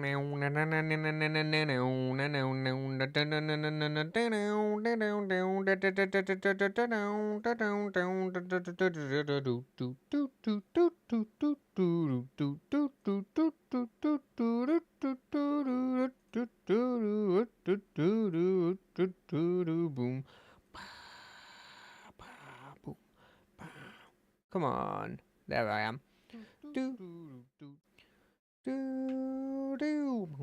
Boom. Come on. There I am. Do do do.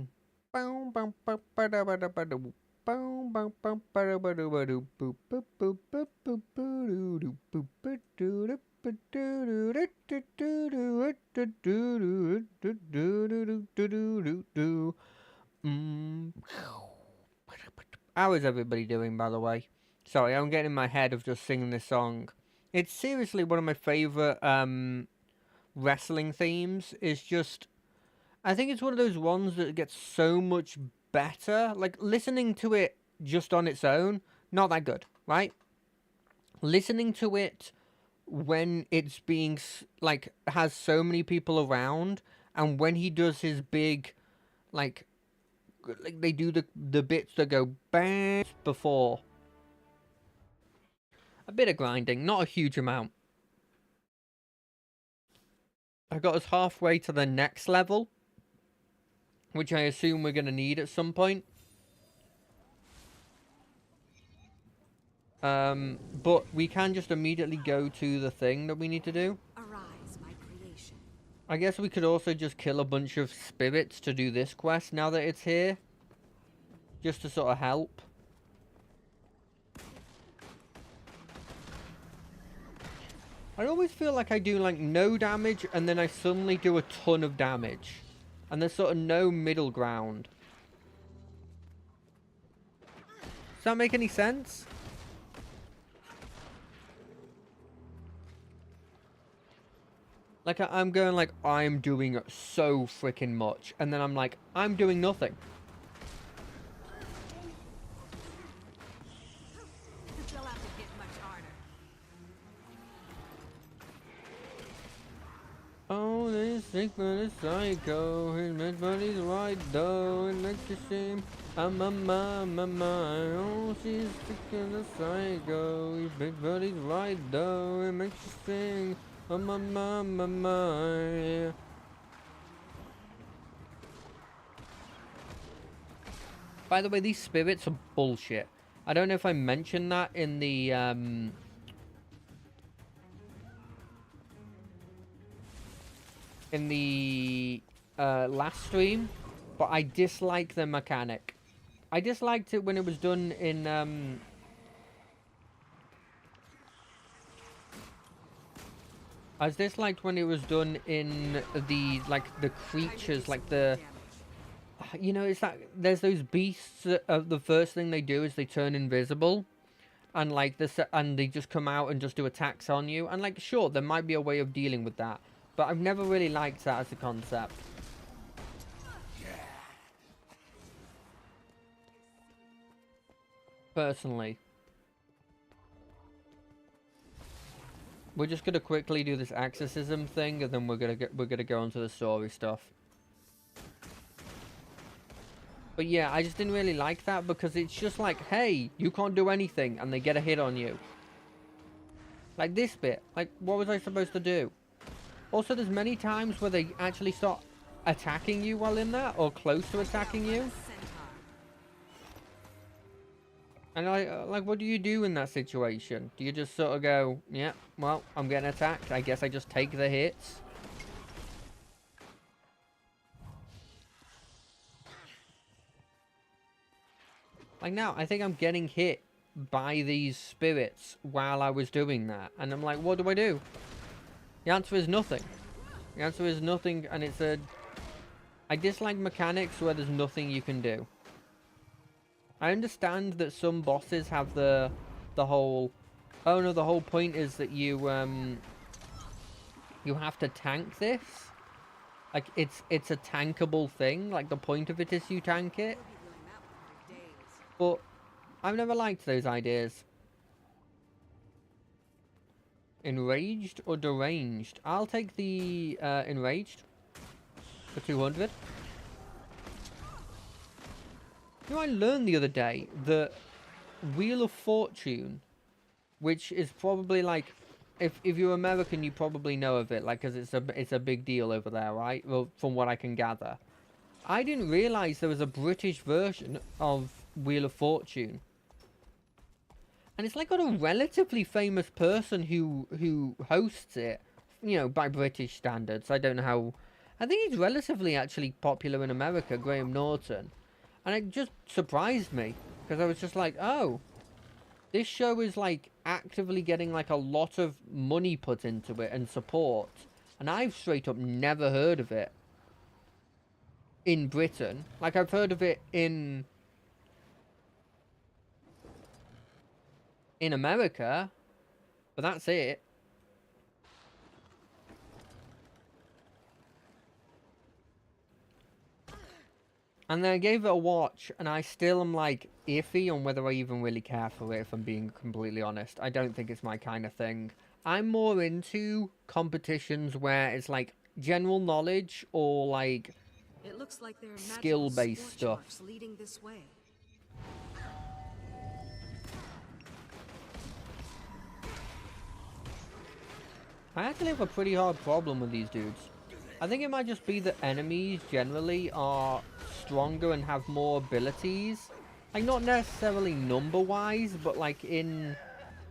Boom bum ba ba da ba da ba do. Boom bum bum ba da ba do ba do. Boop boop boop boop boop boo doo doo boop ba doo doo ba doo doo doo doo doo doo doo doo doo doo doo doo doo doo. Mm. How is everybody doing, by the way? Sorry, I'm getting in my head of just singing this song. It's seriously one of my favorite wrestling themes. It's just, I think it's one of those ones that gets so much better. Like listening to it just on its own, not that good, right? Listening to it when it's being like has so many people around, and when he does his big like they do the bits that go bang before a bit of grinding, not a huge amount. I got us halfway to the next level, which I assume we're gonna need at some point. But we can just immediately go to the thing that we need to do. Arise, my creation. I guess we could also just kill a bunch of spirits to do this quest now that it's here. Just to sort of help. I always feel like I do like no damage and then I suddenly do a ton of damage. And there's sort of no middle ground. Does that make any sense? Like, I'm going like, I'm doing so freaking much. And then I'm like, I'm doing nothing. They'll have to hit much harder. Oh, this sick but a psycho. His best buddy's right though. It makes you seem I'm my. Oh, she's sick and a psycho. His big buddy's right though. It makes you sing. My. By the way, these spirits are bullshit. I don't know if I mentioned that in the last stream, but I dislike the mechanic. I disliked it when it was done in I disliked when it was done in the the creatures, like the you know, it's that there's those beasts that the first thing they do is they turn invisible, and like this, and they just come out and just do attacks on you. And like, sure, there might be a way of dealing with that, but I've never really liked that as a concept. Personally. We're just gonna quickly do this exorcism thing, and then we're gonna go on to the story stuff. But yeah, I just didn't really like that because it's just like, hey, you can't do anything, and they get a hit on you. Like this bit, like what was I supposed to do? Also, there's many times where they actually start attacking you while in that, or close to attacking you. And like, what do you do in that situation? Do you just sort of go, yeah, well, I'm getting attacked. I guess I just take the hits. Like now, I think I'm getting hit by these spirits while I was doing that. And I'm like, what do I do? The answer is nothing. The answer is nothing, and it's a... I dislike mechanics where there's nothing you can do. I understand that some bosses have the whole... Oh no, the whole point is that you have to tank this. Like, it's a tankable thing. Like, the point of it is you tank it. But I've never liked those ideas. Enraged or deranged? I'll take the enraged for 200. You know, I learned the other day that Wheel of Fortune, which is probably like, if you're American, you probably know of it, like, because it's a big deal over there, right? Well, from what I can gather. I didn't realize there was a British version of Wheel of Fortune. And it's like got a relatively famous person who hosts it, you know, by British standards. I don't know how. I think he's relatively actually popular in America, Graham Norton. And it just surprised me because I was just like, oh, this show is like actively getting like a lot of money put into it and support. And I've straight up never heard of it in Britain. Like I've heard of it in America, but that's it. And then I gave it a watch, and I still am like iffy on whether I even really care for it, if I'm being completely honest. I don't think it's my kind of thing. I'm more into competitions where it's like general knowledge or like It looks like there are skill-based scorch stuff. marks leading this way. I actually have a pretty hard problem with these dudes. I think it might just be that enemies generally are stronger and have more abilities. Like, not necessarily number-wise, but like in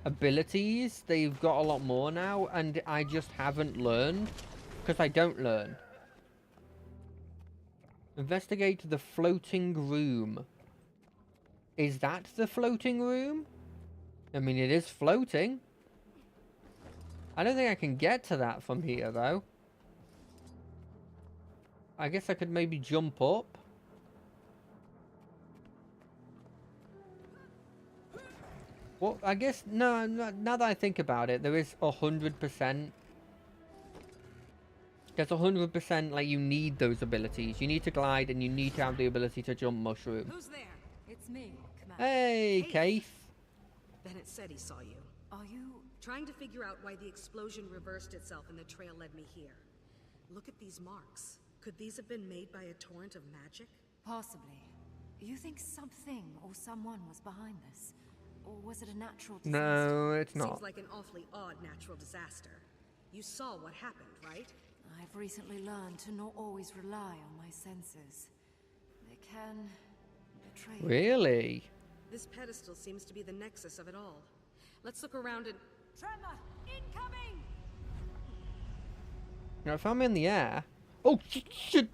abilities, they've got a lot more now, and I just haven't learned, because I don't learn. Investigate the floating room. Is that the floating room? I mean, it is floating. I don't think I can get to that from here, though. I guess I could maybe jump up. Well, I guess, no, now that I think about it, there is 100%. There's 100%, like, you need those abilities. You need to glide, and you need to have the ability to jump mushroom. Who's there? It's me, Commander. Hey, Keith. Bennett said he saw you. Are you... Trying to figure out why the explosion reversed itself and the trail led me here. Look at these marks. Could these have been made by a torrent of magic? Possibly. You think something or someone was behind this? Or was it a natural disaster? No, it's not. Seems like an awfully odd natural disaster. You saw what happened, right? I've recently learned to not always rely on my senses. They can betray me. Really? This pedestal seems to be the nexus of it all. Let's look around and... Tremor! Incoming! Now, if I'm in the air... Oh, shit!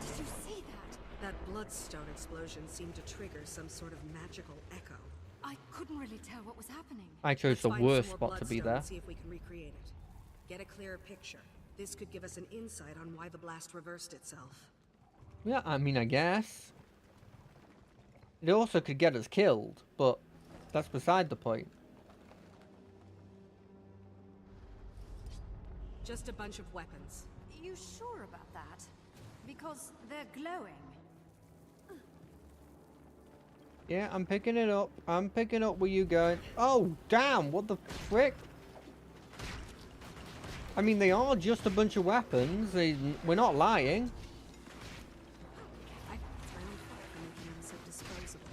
Did you see that? That bloodstone explosion seemed to trigger some sort of magical echo. I couldn't really tell what was happening. I chose Let's the find some worst more spot to be bloodstone there. and see if we can recreate it. Get a clearer picture. This could give us an insight on why the blast reversed itself. Yeah, I mean, I guess. It also could get us killed, but that's beside the point. Just a bunch of weapons. You sure about that? Because they're glowing. Yeah, I'm picking it up. I'm picking up where you going. Oh, damn! What the frick? I mean, they are just a bunch of weapons. We're not lying. I finally thought for making them so disposable.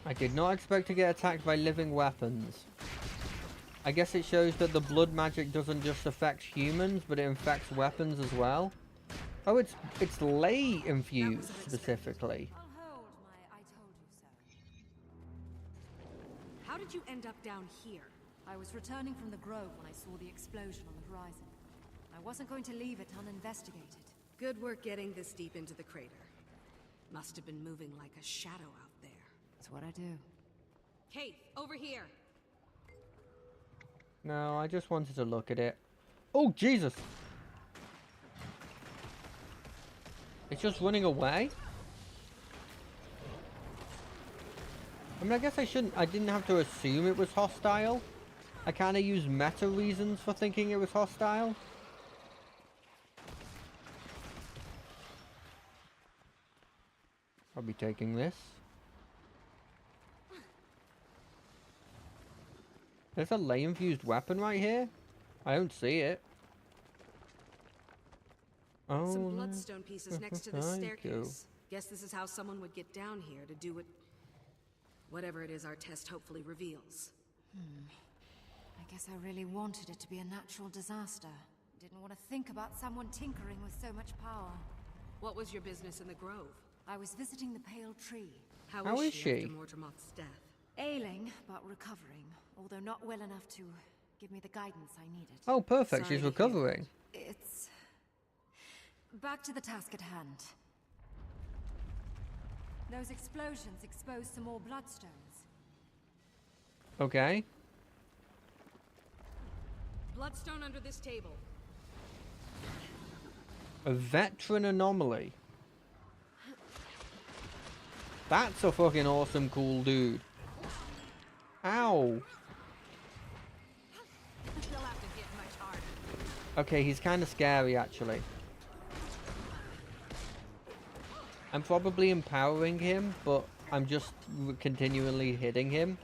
I did not expect to get attacked by living weapons. I guess it shows that the blood magic doesn't just affect humans, but it infects weapons as well. Oh, it's ley infused specifically. I'll hold my I told you so. How did you end up down here? I was returning from the grove when I saw the explosion on the horizon. I wasn't going to leave it uninvestigated. Good work getting this deep into the crater. Must have been moving like a shadow out there. It's what I do. Kate, over here. No, I just wanted to look at it. Oh, Jesus! It's just running away? I mean, I guess I didn't have to assume it was hostile. I kind of used meta reasons for thinking it was hostile. I'll be taking this. There's a ley-infused weapon right here? I don't see it. Oh, Some bloodstone pieces next to the thank you. staircase. Guess this is how someone would get down here to do whatever it is our test hopefully reveals. I guess I really wanted it to be a natural disaster. Didn't want to think about someone tinkering with so much power. What was your business in the grove? I was visiting the Pale Tree. How is she after Mortimer's death? Ailing, but recovering. Although not well enough to give me the guidance I needed. Oh, perfect. Sorry She's to hear recovering. It's... back to the task at hand. Those explosions exposed some more bloodstones. Okay. Bloodstone under this table. A veteran anomaly. That's a fucking awesome, cool dude. Ow. You'll have to hit much harder. Okay, he's kind of scary, actually. I'm probably empowering him, but I'm just continually hitting him.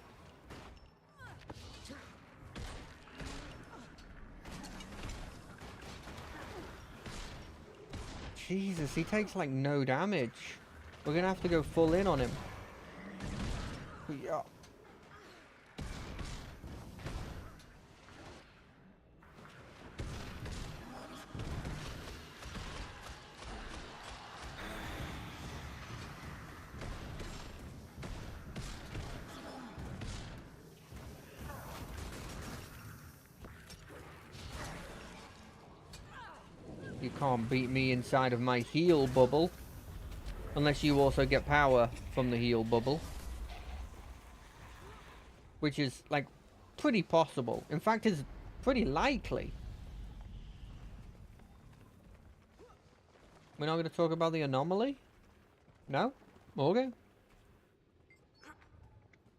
Jesus, he takes like no damage. We're gonna have to go full in on him. Yeah. You can't beat me inside of my heal bubble. Unless you also get power from the heal bubble. Which is, like, pretty possible. In fact, it's pretty likely. We're not going to talk about the anomaly? No? Okay.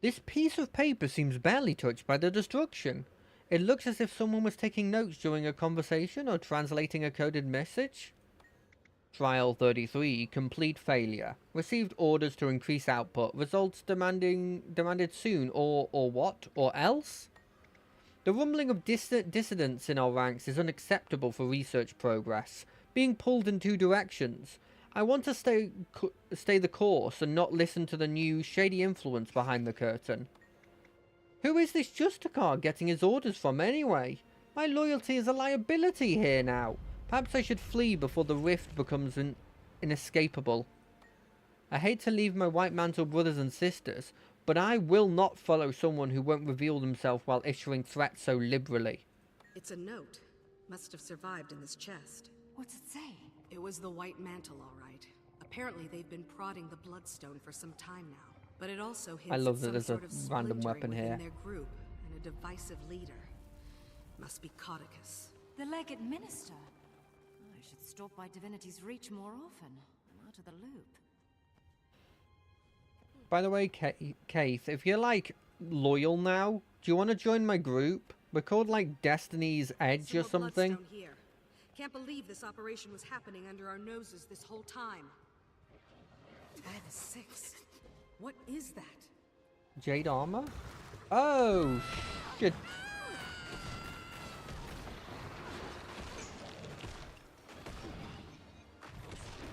This piece of paper seems barely touched by the destruction. It looks as if someone was taking notes during a conversation or translating a coded message. Trial 33, complete failure. Received orders to increase output. Results demanded soon, or what? Or else? The rumbling of dissidents in our ranks is unacceptable for research progress. Being pulled in two directions. I want to stay the course and not listen to the new shady influence behind the curtain. Who is this Justicar getting his orders from anyway? My loyalty is a liability here now. Perhaps I should flee before the rift becomes inescapable. I hate to leave my White Mantle brothers and sisters, but I will not follow someone who won't reveal themselves while issuing threats so liberally. It's a note. Must have survived in this chest. What's it say? It was the White Mantle, all right. Apparently they've been prodding the Bloodstone for some time now. But it also hints I love at that some there's sort a of random splintering weapon within here. their group and a divisive leader. Must be Codicus. The Legate Minister? I should stop by Divinity's Reach more often. I'm out of the loop. By the way, Keith, if you're like loyal now, do you want to join my group? We're called like Destiny's Edge or Some more something. Bloodstone here. Can't believe this operation was happening under our noses this whole time. By the 6th. What is that? Jade armor? Oh, shit.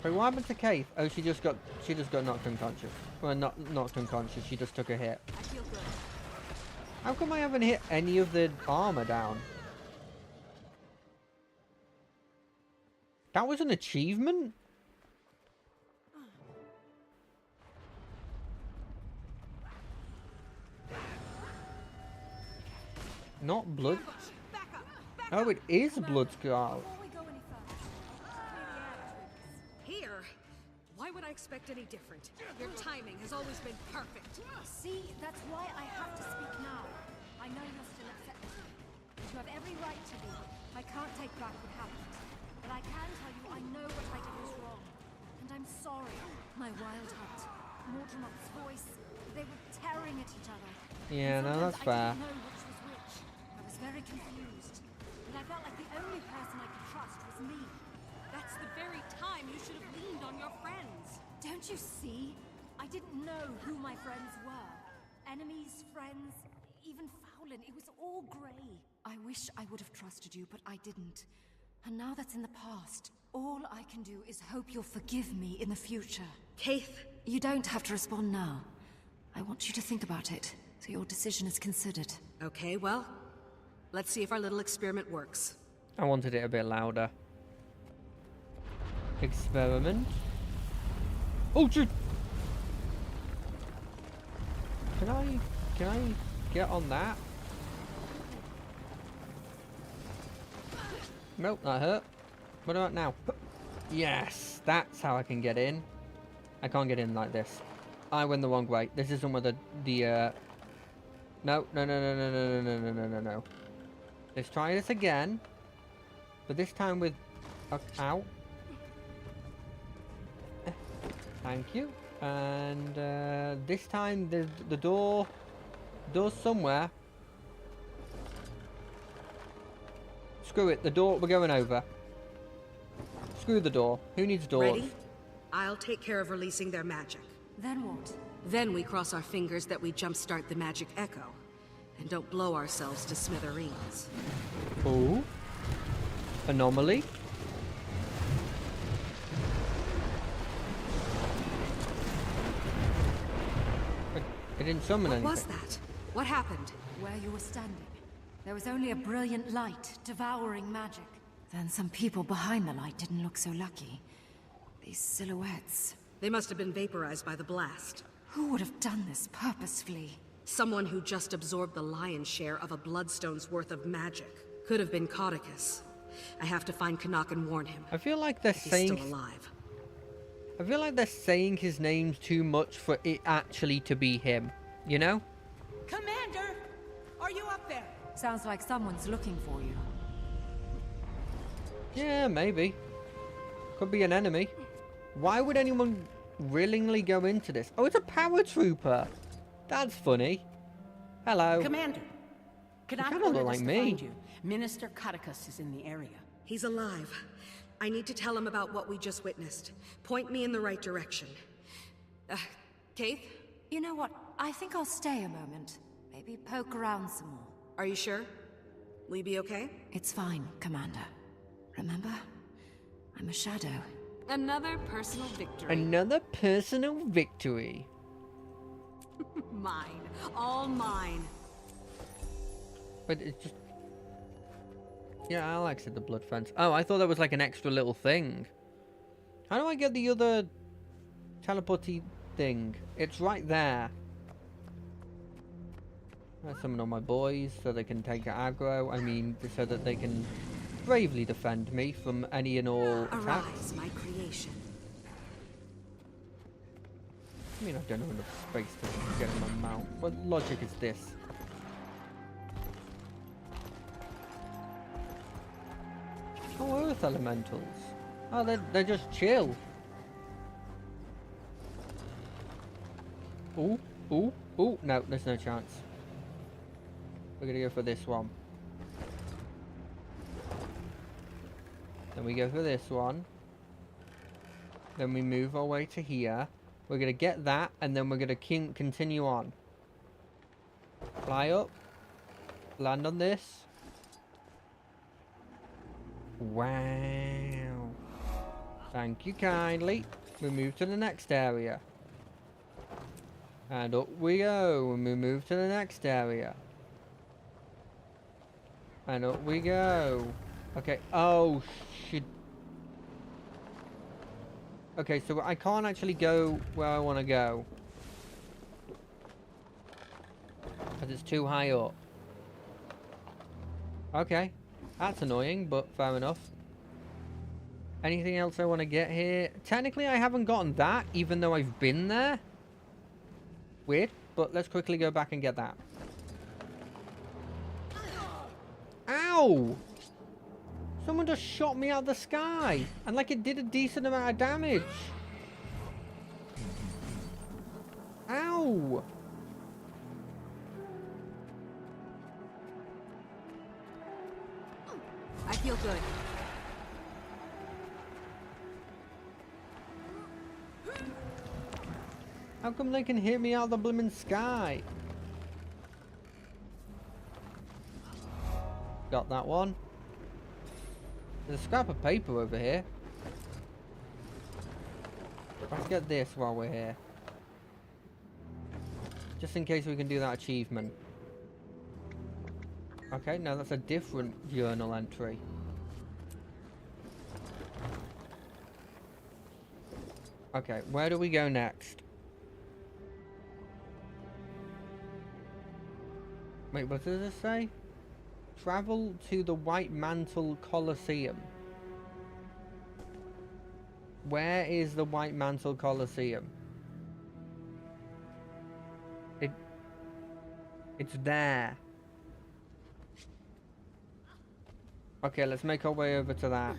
Wait, what happened to Keith? Oh, she just got knocked unconscious. Well, not knocked unconscious. She just took a hit. I feel good. How come I haven't hit any of the armor down? That was an achievement? Not blood. Back up! Back Oh, it is blood scar. Before we go any further, clear the air between us. Here? Why would I expect any different? Your timing has always been perfect. See, that's why I have to speak now. I know you're still upset with me. You have every right to be. I can't take back what happened. But I can tell you I know what I did was wrong. And I'm sorry. My wild hunt, Mortimer's voice, they were tearing at each other. Yeah, And no, that's sometimes fair. I didn't know which was which. I was very confused. But I felt like the only person I could trust was me. That's the very time you should have leaned on your friends. Don't you see? I didn't know who my friends were. Enemies, friends, even Fowlin. It was all grey. I wish I would have trusted you, but I didn't. And now that's in the past. All I can do is hope you'll forgive me in the future. Keith, You don't have to respond now. I want you to think about it, so your decision is considered. okay, well, let's see if our little experiment works. I wanted it a bit louder. Experiment. Oh, shoot! Can I get on that? Nope, that hurt. What about now? Yes, that's how I can get in. I can't get in like this. I went the wrong way. This isn't where the no. Let's try this again. But this time with ow. Thank you. And this time the door's somewhere. Screw it, the door, we're going over. Screw the door. Who needs doors? Ready? I'll take care of releasing their magic. Then what? Then we cross our fingers that we jumpstart the magic echo. And don't blow ourselves to smithereens. Oh. Anomaly. It didn't summon anything. What was that? What happened? Where you were standing, there was only a brilliant light devouring magic. Then some people behind the light didn't look so lucky. These silhouettes. They must have been vaporized by the blast. Who would have done this purposefully? Someone who just absorbed the lion's share of a bloodstone's worth of magic. Could have been Codicus. I have to find Canuck and warn him. I feel like they're He's saying still alive. I feel like they're saying his name too much for it actually to be him. You know? Commander! Are you up there? Sounds like someone's looking for you. Yeah, maybe. Could be an enemy. Why would anyone willingly go into this? Oh, it's a paratrooper. That's funny. Hello. Commander! Canuck kinda look ordered like us to me. find you. Minister Codicus is in the area. He's alive. I need to tell him about what we just witnessed. Point me in the right direction. Keith? You know what? I think I'll stay a moment. Maybe poke around some more. Are you sure? Will you be okay? It's fine, Commander. Remember? I'm a shadow. Another personal victory. Another personal victory. Mine. All mine. But it's just... Yeah, I'll exit the blood fence. Oh, I thought that was like an extra little thing. How do I get the other teleporty thing? It's right there. I summon all my boys so they can take aggro. I mean, so that they can bravely defend me from any and all attacks. Arise, my creation. I mean, I don't have enough space to get in my mount. What logic is this? Oh, earth elementals. Oh, they're just chill. Ooh, ooh, ooh. No, there's no chance. We're gonna go for this one. Then we go for this one. Then we move our way to here. We're gonna get that, and then we're gonna continue on. Fly up. Land on this. Wow. Thank you kindly. We move to the next area. And up we go. And we move to the next area. And up we go. Okay. Oh, shit. Okay, so I can't actually go where I want to go. Because it's too high up. Okay. That's annoying, but fair enough. Anything else I want to get here? Technically, I haven't gotten that, even though I've been there. Weird, but let's quickly go back and get that. Ow! Someone just shot me out of the sky. And like it did a decent amount of damage. Ow! I feel good. How come they can hit me out of the blimmin' sky? Got that one. There's a scrap of paper over here. Let's get this while we're here. Just in case we can do that achievement. Okay, no, that's a different journal entry. Okay, where do we go next? Wait, what does it say? Travel to the White Mantle Colosseum. Where is the White Mantle Colosseum? It's there. Okay, let's make our way over to that.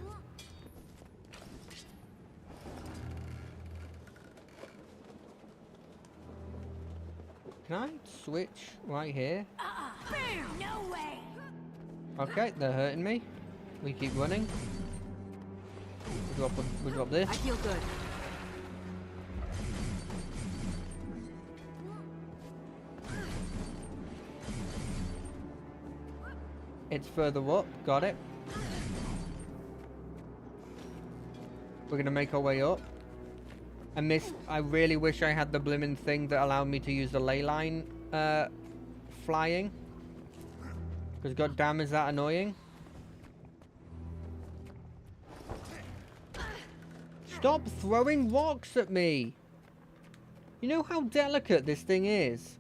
Can I switch right here? No way! Okay, they're hurting me. We keep running. We drop this. I feel good. It's further up. Got it. We're gonna make our way up. I really wish I had the blimmin' thing that allowed me to use the ley line flying. Because goddamn is that annoying. Stop throwing rocks at me! You know how delicate this thing is?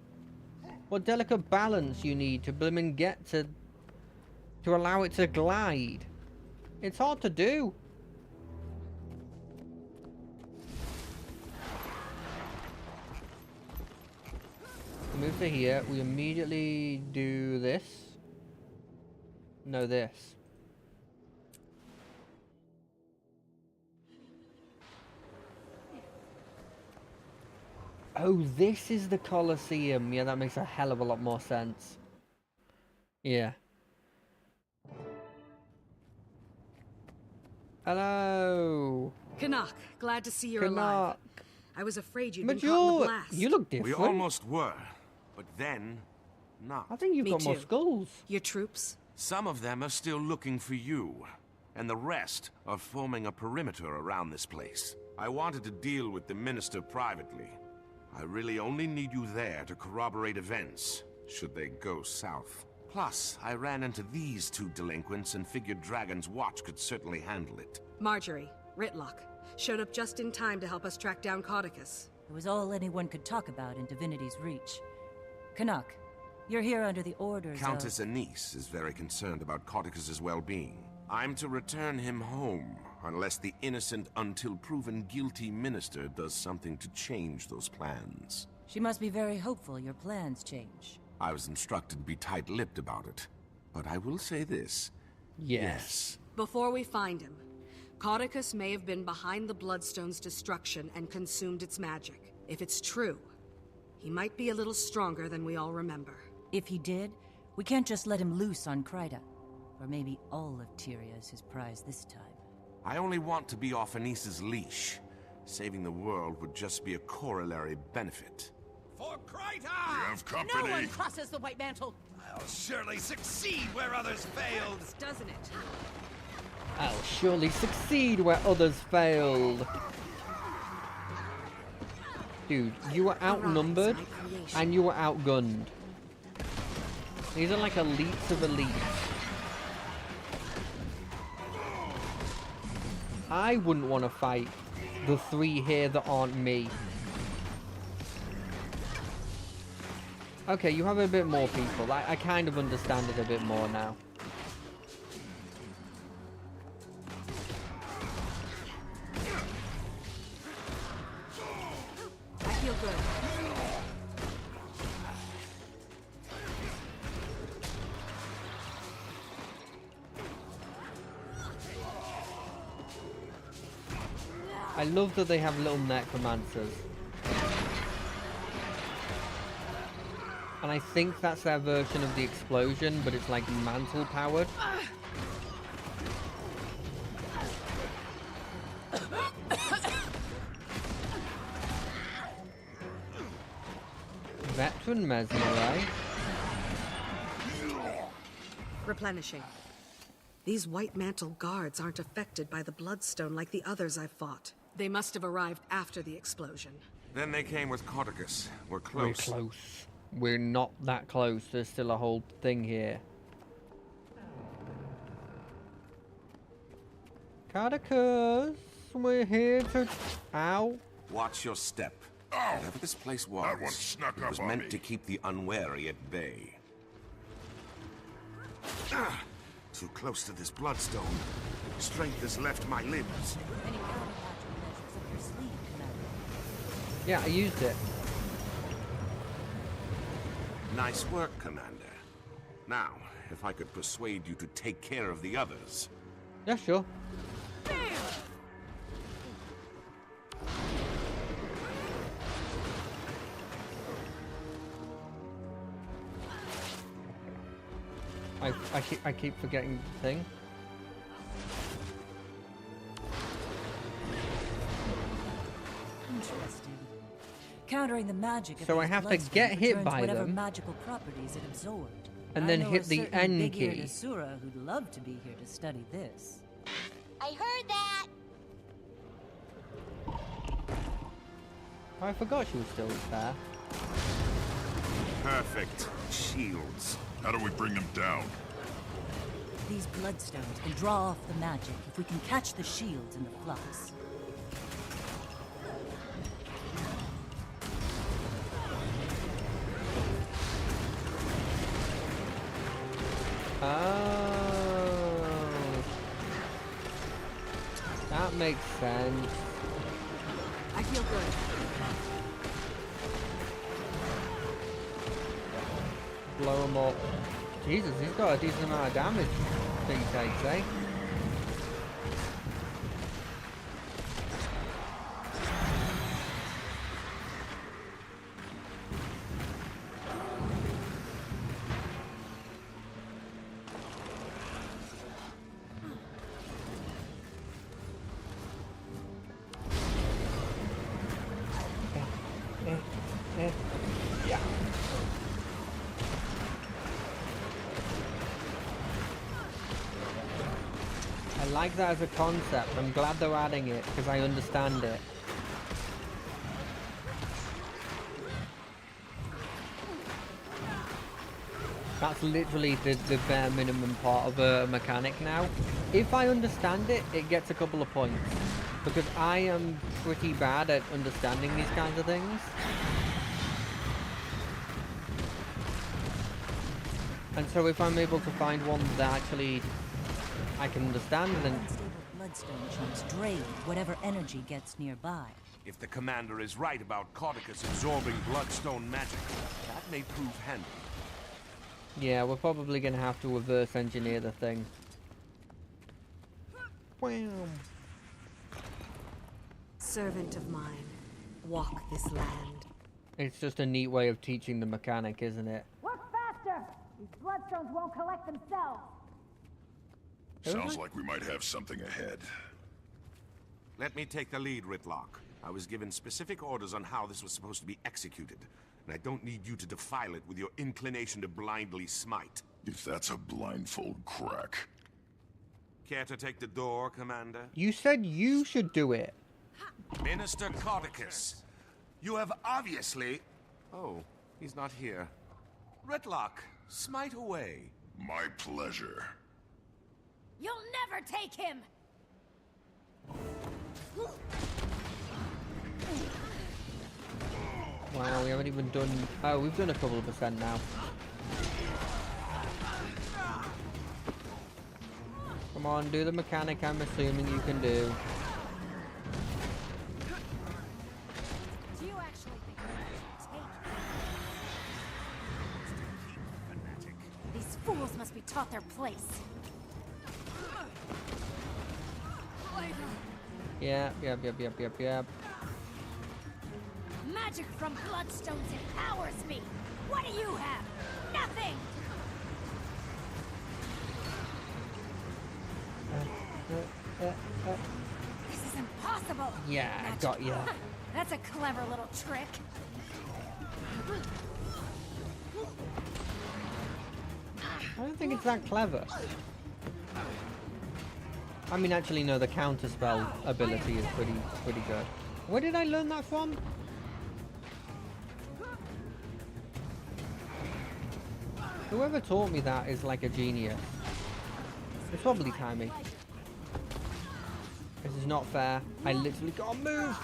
What delicate balance you need to blimmin' get to allow it to glide. It's hard to do. We move to here. We immediately do this. No, this. Oh, this is the Colosseum. Yeah, that makes a hell of a lot more sense. Yeah. Hello. Canuck, glad to see you're Canuck. alive. I was afraid you'd been caught in the blast. You look We different. almost were, but then, not. I think you've Me got more too. skulls. Your troops? Some of them are still looking for you, and the rest are forming a perimeter around this place. I wanted to deal with the Minister privately. I really only need you there to corroborate events, should they go south. Plus, I ran into these two delinquents and figured Dragon's Watch could certainly handle it. Marjorie, Ritlock, showed up just in time to help us track down Caudicus. It was all anyone could talk about in Divinity's Reach. Canuck, you're here under the orders Countess of... Anise is very concerned about Caudicus's well-being. I'm to return him home, unless the innocent until proven guilty minister does something to change those plans. She must be very hopeful your plans change. I was instructed to be tight-lipped about it. But I will say this. Yes. Before we find him, Caudicus may have been behind the Bloodstone's destruction and consumed its magic. If it's true, he might be a little stronger than we all remember. If he did, we can't just let him loose on Kryta. Or maybe all of Tyria is his prize this time. I only want to be off Anise's leash. Saving the world would just be a corollary benefit. For Kryta! You have company. No one crosses the White Mantle. I'll surely succeed where others failed. Doesn't it? I'll surely succeed where others failed. Dude, you were outnumbered and you were outgunned. These are like elites of elites. I wouldn't want to fight the three here that aren't me. Okay, you have a bit more people. I kind of understand it a bit more now. I feel good. I love that they have little necromancers. And I think that's their version of the explosion, but it's like mantle powered. Veteran mesmer, Replenishing. These White Mantle guards aren't affected by the Bloodstone like the others I've fought. They must have arrived after the explosion. Then they came with Codicus. We're We're close. close. We're not that close. There's still a whole thing here. Cardicus, we're here to... Ow. Watch your step. Oh, Whatever this place was, that one snuck it up was on meant me. to keep the unwary at bay. Too close to this bloodstone. Strength has left my limbs. Any countermagical measures up your sleeve, Commander? Yeah, I used it. Nice work, Commander. Now, if I could persuade you to take care of the others. Yeah, sure. I keep forgetting the thing. Interesting. Countering the magic of So I these have to bloodstones get hit returns by whatever them. magical properties it absorbed. And I then know hit a the certain N big-eared key. Asura who'd love to be here to study this. I heard that! I forgot she was still there. Perfect. Shields. How do we bring them down? These bloodstones can draw off the magic if we can catch the shields in the flux. Oh. That makes sense. I feel good. Blow him up. Jesus, he's got a decent amount of damage these takes, eh? Yeah. I like that as a concept. I'm glad they're adding it because I understand it. That's literally the bare minimum part of a mechanic now. If I understand it, it gets a couple of points. Because I am pretty bad at understanding these kinds of things. And so if I'm able to find one that actually I can understand, then... Unstable bloodstone chunks drain whatever energy gets nearby. If the commander is right about Codicus absorbing bloodstone magic, that may prove handy. Yeah, we're probably going to have to reverse engineer the thing. Wow. Servant of mine, walk this land. It's just a neat way of teaching the mechanic, isn't it? Work faster! These bloodstones won't collect themselves! Sounds like we might have something ahead. Let me take the lead, Ritlock. I was given specific orders on how this was supposed to be executed, and I don't need you to defile it with your inclination to blindly smite. If that's a blindfold crack. Care to take the door, Commander? You said you should do it. Minister Codicus, you have obviously... Oh, he's not here. Ritlock, smite away. My pleasure. You'll never take him! Wow, we haven't even done... Oh, we've done a couple of percent now. Come on, do the mechanic I'm assuming you can do. Do you actually think you're gonna take him? These fools must be taught their place. Yep. Magic from bloodstones empowers me! What do you have? Nothing! This is impossible! Yeah, I Magic. got you. That's a clever little trick. I don't think it's that clever. I mean, actually, no, the counterspell ability is pretty good. Where did I learn that from? Whoever taught me that is like a genius. It's probably timing. This is not fair. I literally can't move.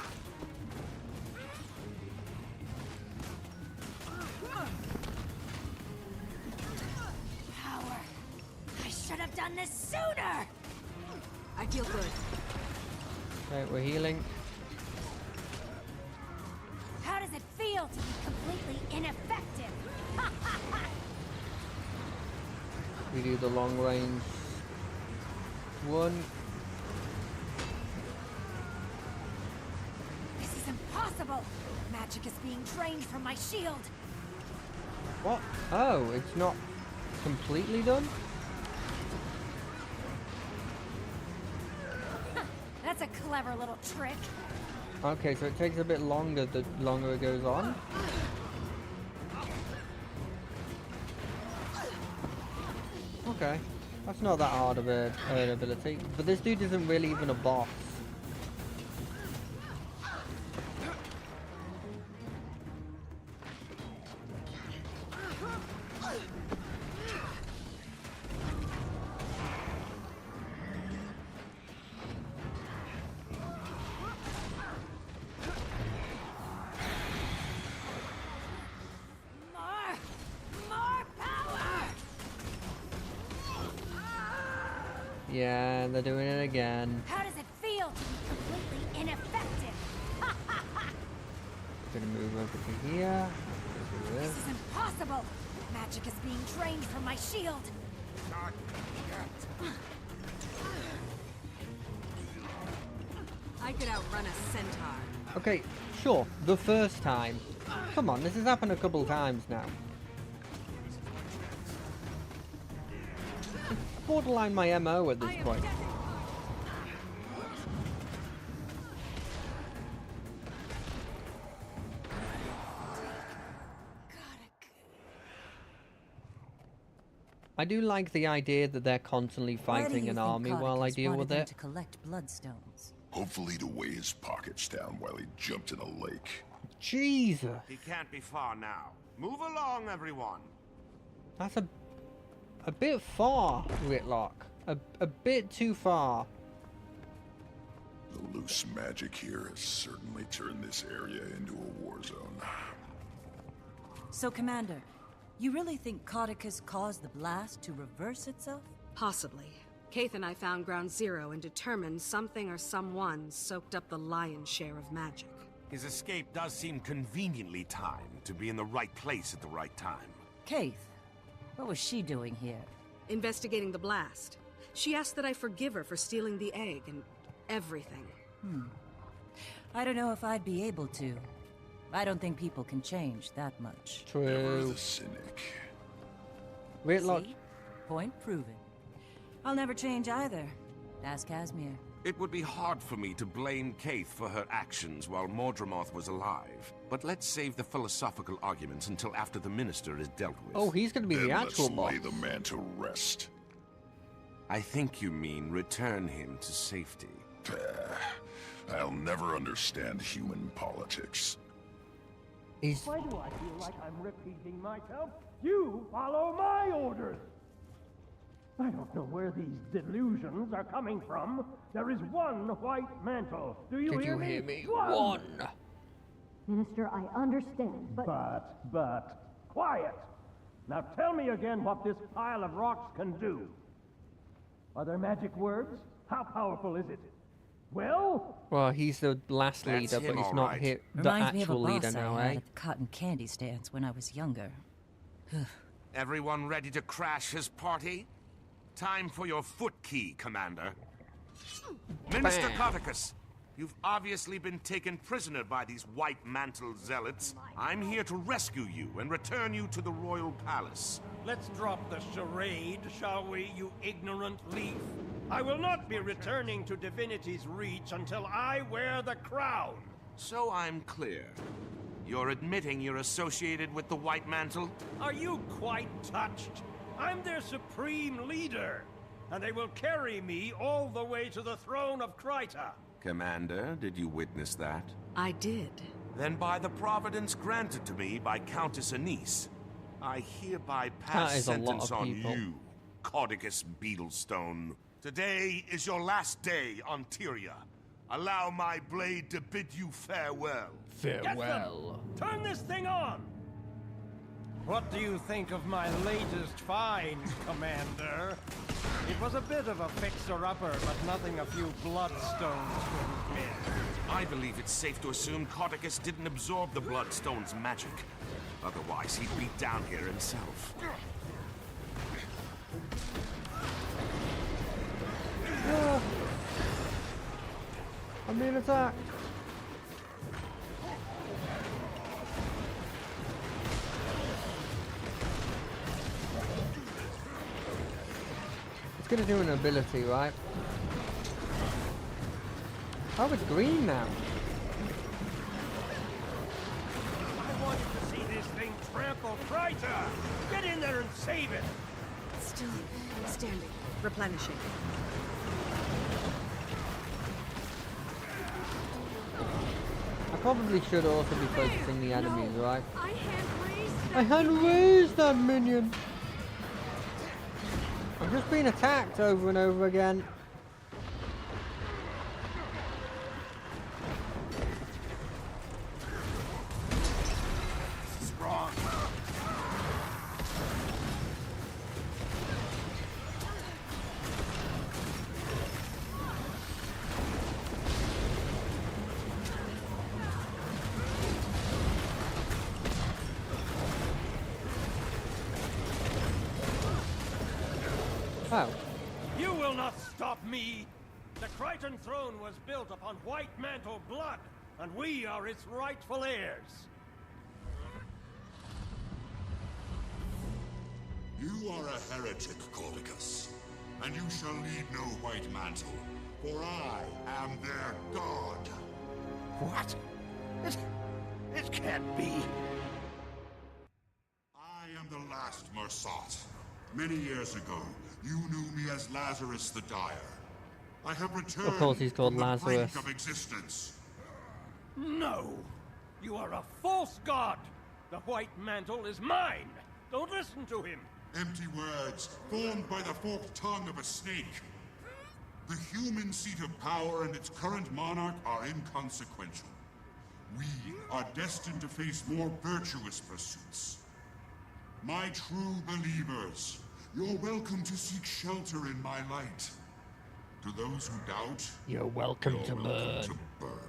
Power. I should have done this sooner. I feel good. Okay, we're healing. How does it feel to be completely ineffective? We do the long range one. This is impossible. Magic is being drained from my shield. What? Oh, it's not completely done? That's a clever little trick. Okay, so it takes a bit longer the longer it goes on. Okay, that's not that hard of an ability. But this dude isn't really even a boss. More power! Yeah, they're doing it again. How does it feel to be completely ineffective? Gonna move over to here. Do This this. is impossible. Magic is being drained from my shield. I could outrun a centaur. Okay, sure, the first time. Come on, this has happened a couple times now. It's borderline my MO at this point. I do like the idea that they're constantly Why do fighting you an think army while I Codicus deal wanted with him it. to collect bloodstones? Hopefully to weigh his pockets down while he jumped in a lake. Jesus, He can't be far now. Move along, everyone. that's a bit far, Whitlock. A bit too far. The loose magic here has certainly turned this area into a war zone. So, Commander, you really think Codicus caused the blast to reverse itself? Possibly. Kaith and I found Ground Zero and determined something or someone soaked up the lion's share of magic. His escape does seem conveniently timed to be in the right place at the right time. Kaith, what was she doing here? Investigating the blast. She asked that I forgive her for stealing the egg and everything. I don't know if I'd be able to. I don't think people can change that much. Never True. the cynic. Whitlock, See? Point proven. I'll never change either. Ask Casimir. It would be hard for me to blame Kaith for her actions while Mordramoth was alive. But let's save the philosophical arguments until after the minister is dealt with. oh, he's gonna be Then the actual let's boss. lay the man to rest. I think you mean return him to safety. I'll never understand human politics. He's Why do I feel like I'm repeating myself? You follow my orders! I don't know where these delusions are coming from. There is one white mantle. Do you Did hear you me? hear me? One. Minister, I understand, But, quiet! Now tell me again what this pile of rocks can do. Are there magic words? How powerful is it? Well, Well, he's the last That's leader, but him, he's all not right. hit the Reminds me of a actual boss leader now, I had eh? at the cotton candy stands when I was younger. Everyone ready to crash his party? Time for your foot key, Commander. Minister Bam. Codicus, you've obviously been taken prisoner by these white mantle zealots. I'm here to rescue you and return you to the royal palace. let's drop the charade, shall we, you ignorant leaf? I will not be returning to Divinity's Reach until I wear the crown. So I'm clear. You're admitting you're associated with the white mantle? Are you quite touched? I'm their supreme leader. and they will carry me all the way to the throne of Kryta. Commander, did you witness that? I did. Then by the providence granted to me by Countess Anise, I hereby pass That is a lot sentence of on people. you, Codicus Beetlestone. Today is your last day on Tyria. Allow my blade to bid you farewell. Farewell. Turn this thing on! What do you think of my latest find, Commander? It was a bit of a fixer-upper, but nothing a few bloodstones couldn't miss. I believe it's safe to assume Codicus didn't absorb the Bloodstone's magic. Otherwise, he'd be down here himself. I'm being attacked. It's gonna do an ability, right? Oh, it's green now. I want you to see this thing trample Kryta! Get in there and save it! Still standing. Replenishing. I probably should also be focusing the enemies, right? I hand-raised I hand raised that minion! I'm just being attacked over and over again. This is wrong. Oh. You will not stop me! The Krytan throne was built upon White Mantle blood, and we are its rightful heirs. You are a heretic, Codicus, and you shall need no white mantle, for I am their god. What? It can't be. I am the last Mersat. Many years ago, you knew me as Lazarus the Dire. I have returned Of course he's called from the Lazarus. brink of existence. No! You are a false god! The White Mantle is mine! Don't listen to him! Empty words, formed by the forked tongue of a snake. The human seat of power and its current monarch are inconsequential. We are destined to face more virtuous pursuits. My true believers, you're welcome to seek shelter in my light. To those who doubt, You're welcome you're to welcome burn. to burn.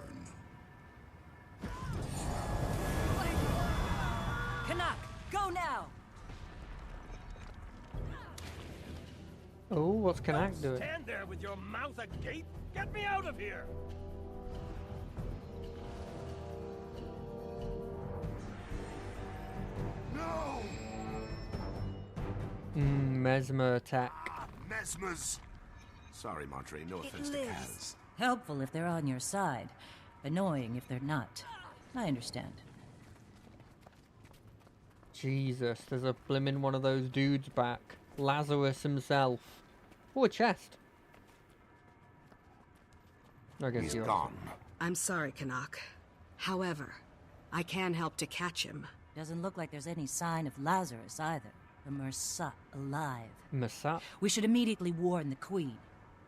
Canuck, go now! Oh, what's Kanak doing? Stand there with your mouth agape! Get me out of here! No! Mesmer attack. Mesmers! Sorry, Montre, no offense to Kaz. Helpful if they're on your side. Annoying if they're not. I understand. Jesus, there's a blimmin' one of those dudes back. Lazarus himself. Oh, a chest. I guess He's you're gone. I'm sorry, Canuck. However, I can help to catch him. Doesn't look like there's any sign of Lazarus either. The Mersat alive. Mesat. We should immediately warn the Queen,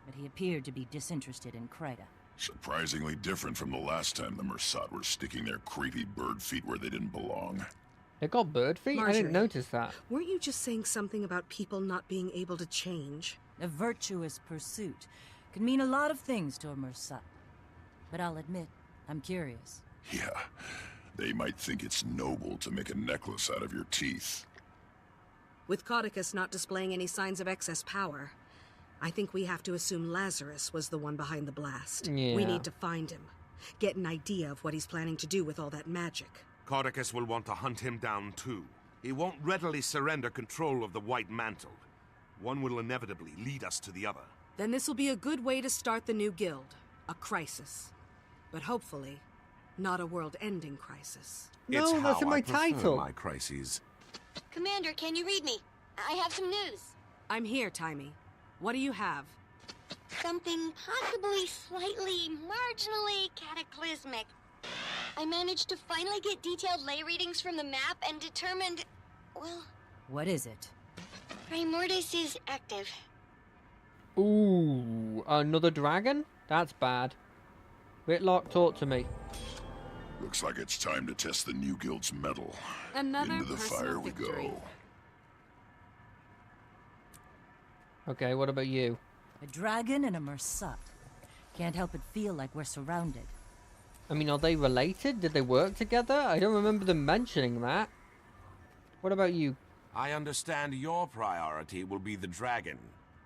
but he appeared to be disinterested in Kryta. Surprisingly different from the last time the Mersat were sticking their creepy bird feet where they didn't belong. They got bird feet? I Marjorie. didn't notice that. Weren't you just saying something about people not being able to change? A virtuous pursuit can mean a lot of things to a Mersat. But I'll admit, I'm curious. Yeah, they might think it's noble to make a necklace out of your teeth. With Codicus not displaying any signs of excess power, I think we have to assume Lazarus was the one behind the blast. Yeah. We need to find him. Get an idea of what he's planning to do with all that magic. Codicus will want to hunt him down too. He won't readily surrender control of the White Mantle. One will inevitably lead us to the other. Then this will be a good way to start the new guild. A crisis. But hopefully, not a world-ending crisis. No, It's that's how in my I prefer title. my crises. Commander, can you read me? I have some news. I'm here, Timey. What do you have? Something possibly slightly, marginally cataclysmic. I managed to finally get detailed lay readings from the map and determined, well, What is it? Primordis is active. Ooh, another dragon? That's bad. Whitlock, talk to me. Looks like it's time to test the new guild's mettle. Another Into the personal fire we victory. go. Okay, what about you? A dragon and a Mersat. Can't help but feel like we're surrounded. I mean, are they related? Did they work together? I don't remember them mentioning that. What about you? I understand your priority will be the dragon.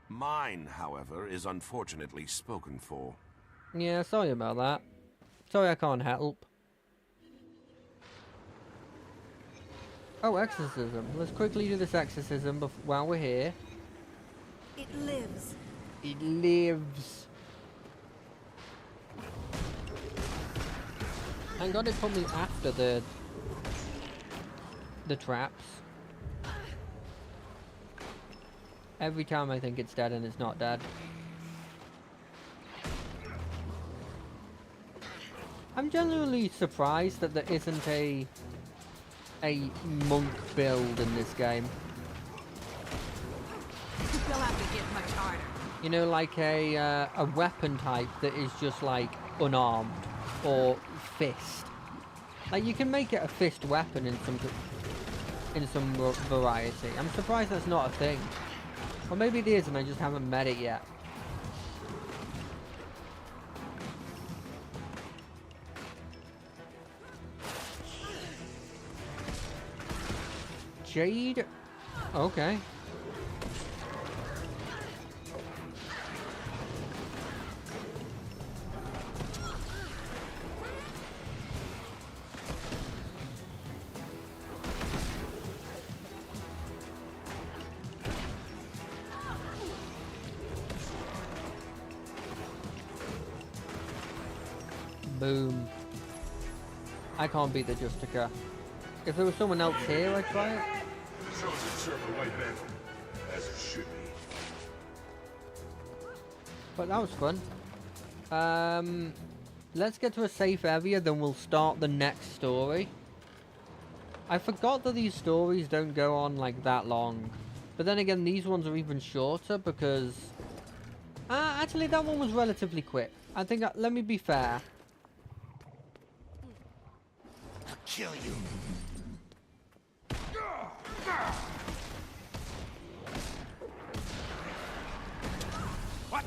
Mine, however, is unfortunately spoken for. Yeah, sorry about that. Sorry I can't help. Oh, exorcism. Let's quickly do this exorcism while we're here. It lives. It lives. Thank God it put me after the traps. Every time I think it's dead and it's not dead. I'm genuinely surprised that there isn't a monk build in this game. You'll have to get much harder. You know, like a weapon type that is just like unarmed or fist. Like you can make it a fist weapon in some variety. I'm surprised that's not a thing. Or maybe it is and I just haven't met it yet. Jade? Okay. Boom. I can't beat the Justica. If there was someone else here, I'd try it. But that was fun. Let's get to a safe area, then we'll start the next story. I forgot that these stories don't go on like that long. But then again, these ones are even shorter because... actually, that one was relatively quick. I think, let me be fair. I'll kill you. What?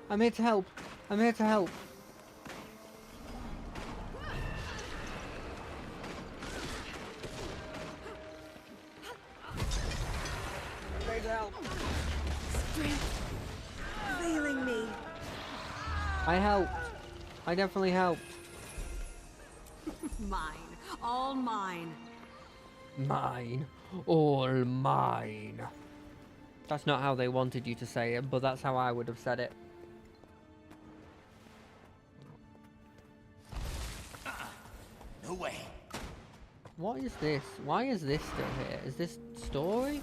I'm here to help. I'm here to help. Strength failing me. I helped. I definitely helped. Mine. All mine. Mine. All mine. That's not how they wanted you to say it, but that's how I would have said it. No way. What is this? Why is this still here? Is this story?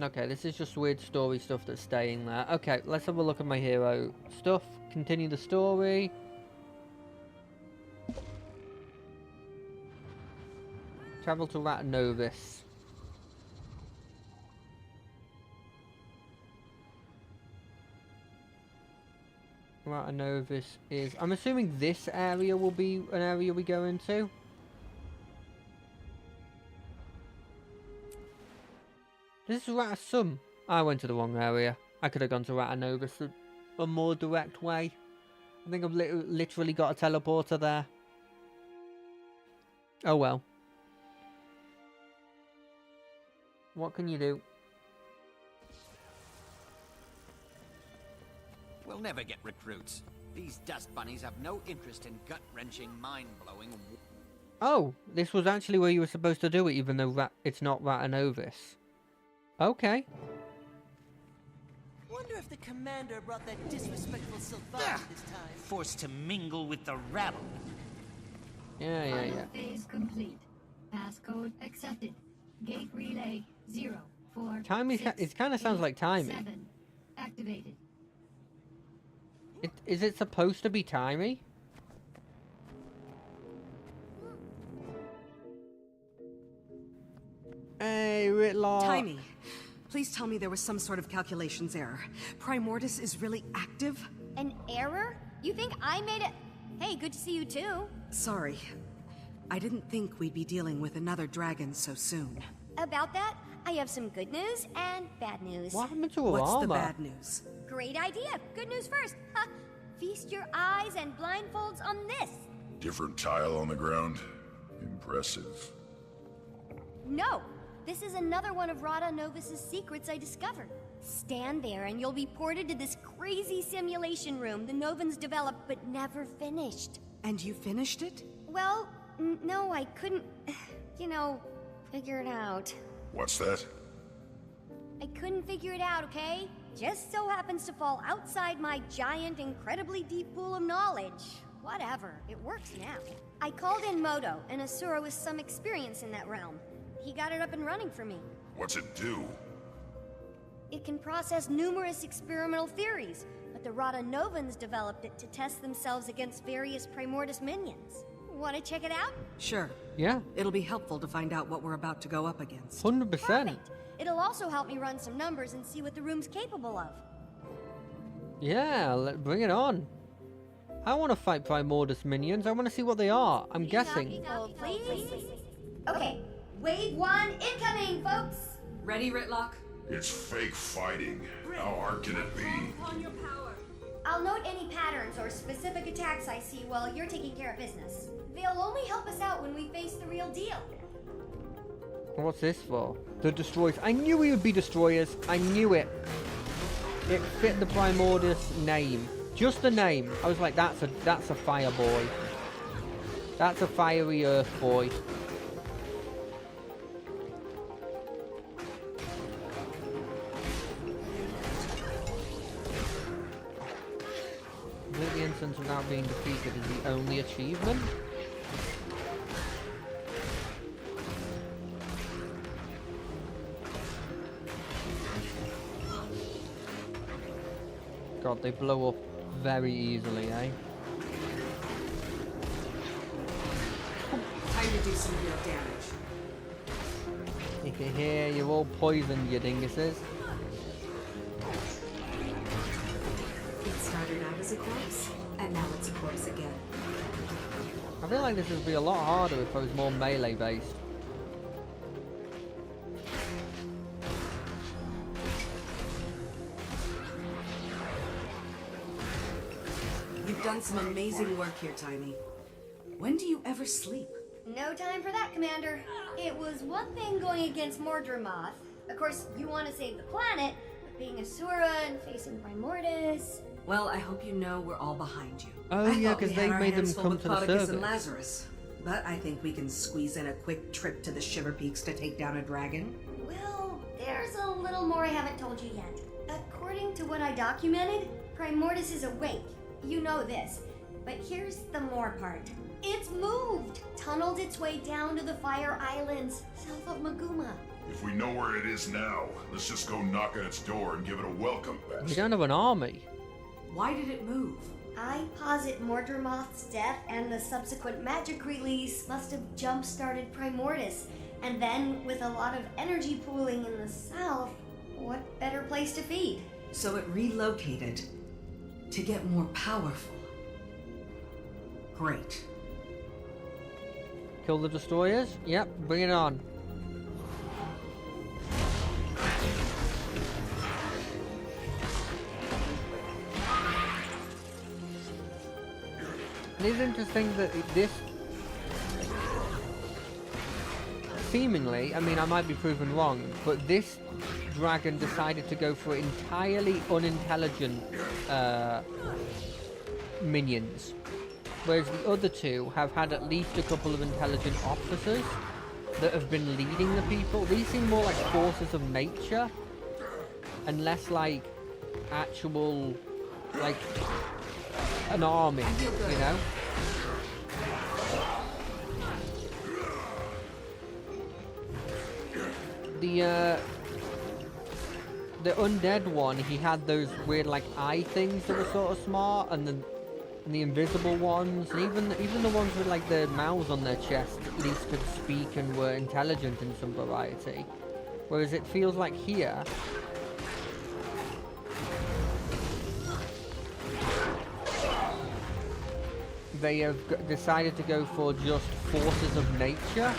Okay, this is just weird story stuff that's staying there. Okay, let's have a look at my hero stuff. Continue the story. Travel to Ratanovis. Ratanovis is... I'm assuming this area will be an area we go into. This is Ratasum. I went to the wrong area. I could have gone to Ratanovis a more direct way. I think I've literally got a teleporter there. Oh well. What can you do? We'll never get recruits. These dust bunnies have no interest in gut-wrenching, mind-blowing... Oh, this was actually where you were supposed to do it, even though it's not Ratanovis. Okay. Wonder if if the commander brought that disrespectful Sylvana this time. Forced to mingle with the rabble. Yeah. Final phase complete. Passcode accepted. Gate relay 0, 4, Time is. 6, It kind of sounds like timey. 7. Activated. Is it supposed to be timey? Hey, Whitlock. Timey, please tell me there was some sort of calculations error. Primordius is really active? An error? You think I made it? Hey, good to see you too. Sorry. I didn't think we'd be dealing with another dragon so soon. About that, I have some good news and bad news. What happened to her What's armor? the bad news? Great idea. Good news first. Ha! Feast your eyes and blindfolds on this. Different tile on the ground. Impressive. No, this is another one of Rada Novus's secrets I discovered. Stand there and you'll be ported to this crazy simulation room the Novans developed but never finished. And you finished it? Well, no, I couldn't, figure it out. What's that? I couldn't figure it out, okay? Just so happens to fall outside my giant, incredibly deep pool of knowledge. Whatever, it works now. I called in Moto, an Asura with some experience in that realm. He got it up and running for me. What's it do? It can process numerous experimental theories, but the Rada Novans developed it to test themselves against various Primordus minions. Want to check it out? Sure. Yeah. It'll be helpful to find out what we're about to go up against. 100%. Perfect. It'll also help me run some numbers and see what the room's capable of. Yeah, bring it on. I want to fight Primordus minions. I want to see what they are. I'm guessing. Hold, please. Okay, wave 1 incoming, folks. Ready, Ritlock? It's fake fighting. How hard can it be? I'll note any patterns or specific attacks I see while you're taking care of business. They'll only help us out when we face the real deal. What's this for? The destroyers. I knew we would be destroyers. I knew it. It fit the Primordus name. Just the name. I was like, that's a fire boy. That's a fiery earth boy. Complete the instance without being defeated is the only achievement. God, they blow up very easily, eh? Time to do some real damage. You can hear you're all poisoned, you dinguses. It started out as a corpse, and now it's a corpse again. I feel like this would be a lot harder if I was more melee based. You've done some amazing work here, Timey. When do you ever sleep? No time for that, Commander. It was one thing going against Mordremoth. Of course, you want to save the planet, but being Asura and facing Primordus... Well, I hope you know we're all behind you. Oh yeah, because they made them come to the Clodicus surface. and Lazarus. But I think we can squeeze in a quick trip to the Shiver Peaks to take down a dragon. Well, there's a little more I haven't told you yet. According to what I documented, Primordus is awake. You know this. But here's the more part. It's moved! Tunneled its way down to the Fire Islands, south of Maguma. If we know where it is now, let's just go knock on its door and give it a welcome We bash. don't have an army. Why did it move? I posit Mordremoth's death and the subsequent magic release must have jump-started Primordus. And then, with a lot of energy pooling in the south, what better place to feed? So it relocated to get more powerful. Great. Kill the destroyers? Yep, bring it on. It is interesting that this seemingly, I mean I might be proven wrong, but this dragon decided to go for entirely unintelligent minions. Whereas the other two have had at least a couple of intelligent officers that have been leading the people. These seem more like forces of nature and less like actual, like, an army, you know? The undead one, he had those weird like eye things that were sort of smart, and the invisible ones, and even the ones with like the mouths on their chest at least could speak and were intelligent in some variety. Whereas it feels like here, they have decided to go for just forces of nature.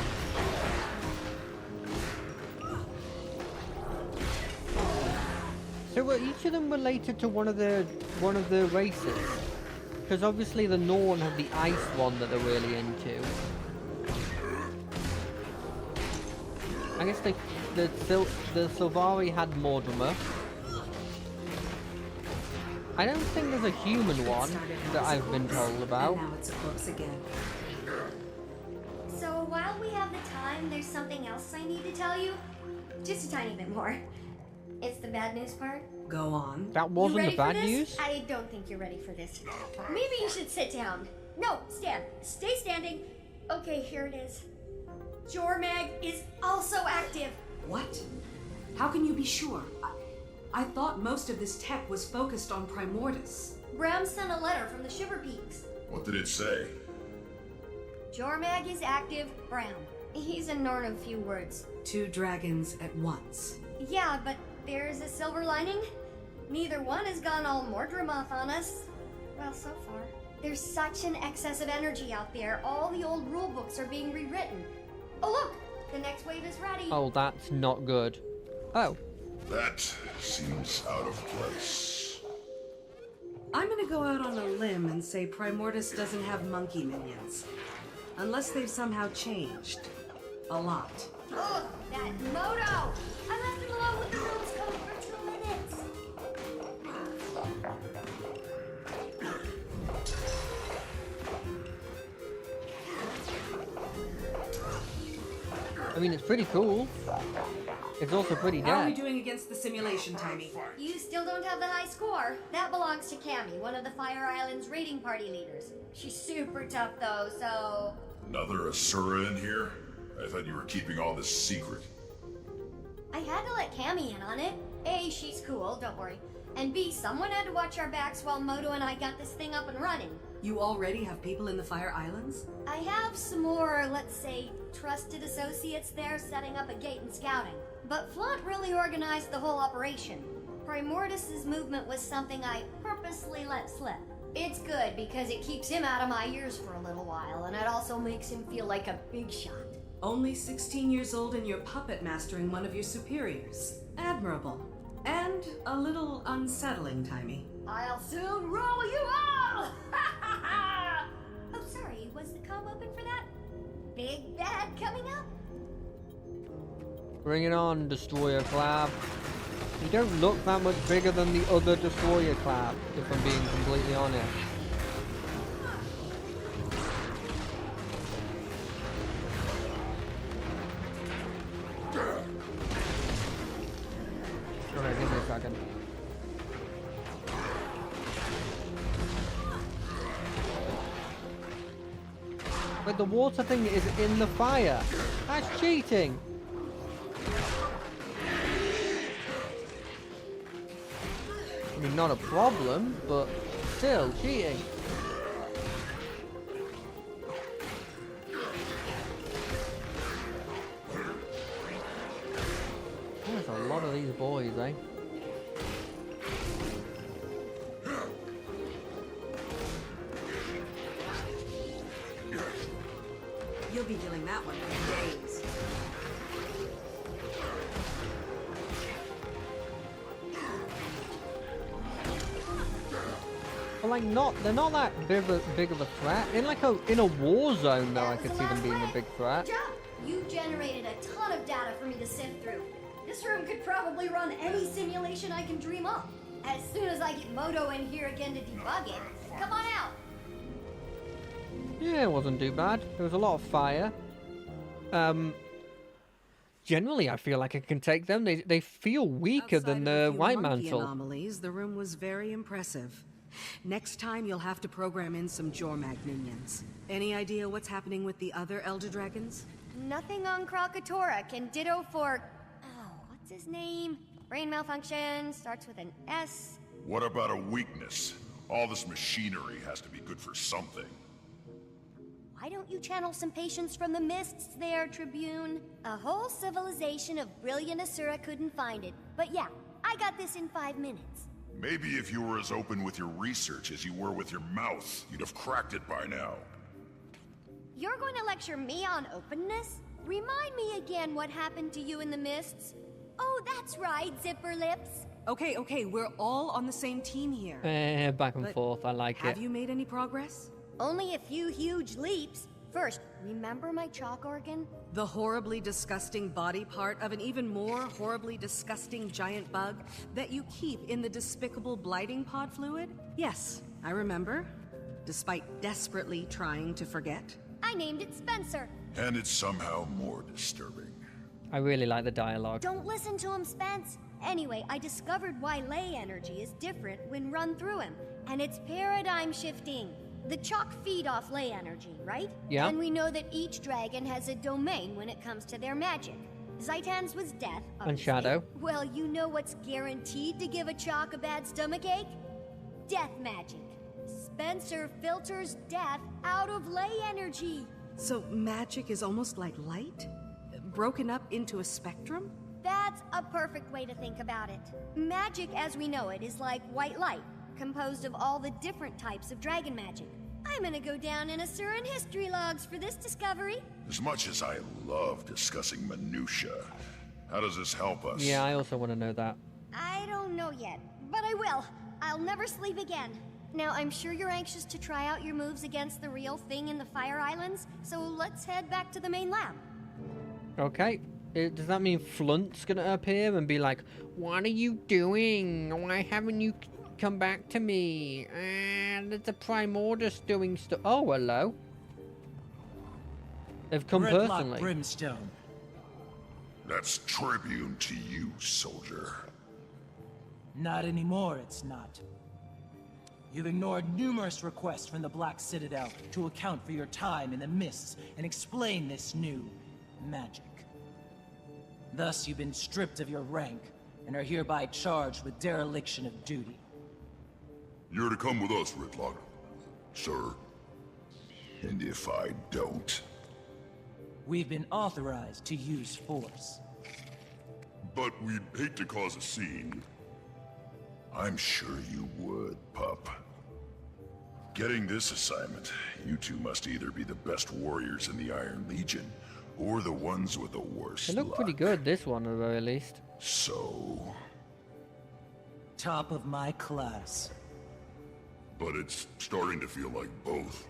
So were each of them related to one of the races? Because obviously the Norn have the ice one that they're really into. I guess the Sylvari had Mortimer. I don't think there's a human one that I've been told about. And now it's close again. So while we have the time, there's something else I need to tell you. Just a tiny bit more. It's the bad news part. Go on. That wasn't the bad this? news? I don't think you're ready for this. Maybe you should sit down. No, stand. Stay standing. Okay, here it is. Jormag is also active. What? How can you be sure? I thought most of this tech was focused on Primordus. Bram sent a letter from the Shiver Peaks. What did it say? Jormag is active, Bram. He's a Norn of few words. 2 dragons at once. Yeah, but there's a silver lining. Neither one has gone all Mordremoth on us. Well, so far. There's such an excess of energy out there. All the old rulebooks are being rewritten. Oh, look! The next wave is ready. Oh, that's not good. Oh. That seems out of place. I'm gonna go out on a limb and say Primordus doesn't have monkey minions. Unless they've somehow changed. A lot. Ugh, that Moto! I left him alone with the rules code for 2 minutes. I mean, it's pretty cool. It's also pretty How are we dead. doing against the simulation, Timey? You still don't have the high score. That belongs to Cammy, one of the Fire Island's raiding party leaders. She's super tough though, so... Another Asura in here? I thought you were keeping all this secret. I had to let Cammy in on it. A, she's cool, don't worry. And B, someone had to watch our backs while Moto and I got this thing up and running. You already have people in the Fire Islands? I have some more, let's say, trusted associates there setting up a gate and scouting. But Flaunt really organized the whole operation. Primordus's movement was something I purposely let slip. It's good because it keeps him out of my ears for a little while, and it also makes him feel like a big shot. Only 16 years old and you're puppet mastering one of your superiors. Admirable. And a little unsettling, Timey. I'll soon roll you all! Oh, sorry, was the comm open for that? Big bad coming up? Bring it on, Destroyer Clab. You don't look that much bigger than the other Destroyer Clab, if I'm being completely honest. Okay, give me a second. But the water thing is in the fire. That's cheating. I mean, not a problem, but still cheating. There's a lot of these boys, eh? You'll be doing that one for days. But like, they're not that big of a threat. In a war zone, though, I could see them being a big threat. Jump! You generated a ton of data for me to sift through. This room could probably run any simulation I can dream up. As soon as I get Moto in here again to debug it, come on out. Yeah, it wasn't too bad. There was a lot of fire. generally, I feel like I can take them. They feel weaker than Outside of a the few White monkey Mantle. anomalies, the room was very impressive. Next time, you'll have to program in some Jormag minions. Any idea what's happening with the other Elder Dragons? Nothing on Krakatoa can ditto for... Oh, what's his name? Brain malfunction, starts with an S. What about a weakness? All this machinery has to be good for something. Why don't you channel some patience from the mists there, Tribune? A whole civilization of brilliant Asura couldn't find it. But yeah, I got this in 5 minutes. Maybe if you were as open with your research as you were with your mouth, you'd have cracked it by now. You're going to lecture me on openness? Remind me again what happened to you in the mists. Oh, that's right, Zipper Lips. Okay, we're all on the same team here. Back and forth, I like Have it. you made any progress? Only a few huge leaps. First, remember my chalk organ? The horribly disgusting body part of an even more horribly disgusting giant bug that you keep in the despicable blighting pod fluid? Yes, I remember. Despite desperately trying to forget. I named it Spencer. And it's somehow more disturbing. I really like the dialogue. Don't listen to him, Spence. Anyway, I discovered why ley energy is different when run through him, and it's paradigm shifting. The chalk feed off ley energy, right? Yeah. And we know that each dragon has a domain when it comes to their magic. Zaitan's was death, And obviously. Shadow. Well, you know what's guaranteed to give a chalk a bad stomachache? Death magic. Spencer filters death out of ley energy. So magic is almost like light? Broken up into a spectrum? That's a perfect way to think about it. Magic as we know it is like white light, composed of all the different types of dragon magic. I'm gonna go down in Asuran history logs for this discovery. As much as I love discussing minutia, how does this help us? Yeah, I also want to know that. I don't know yet, but I will. I'll never sleep again. Now, I'm sure you're anxious to try out your moves against the real thing in the Fire Islands, so let's head back to the main lab. Okay. Does that mean Flunt's gonna appear and be like, "What are you doing? Why haven't you come back to me? And the Primordus doing stuff." Oh, hello. They've come Gridlock personally. Brimstone. That's tribune to you, soldier. Not anymore, it's not. You've ignored numerous requests from the Black Citadel to account for your time in the mists and explain this new magic. Thus, you've been stripped of your rank and are hereby charged with dereliction of duty. You're to come with us, Gridlock, sir. And if I don't... We've been authorized to use force. But we'd hate to cause a scene. I'm sure you would, pup. Getting this assignment, you two must either be the best warriors in the Iron Legion, or the ones with the worst They look pretty luck. good, this one at the very least. So... Top of my class. But it's starting to feel like both.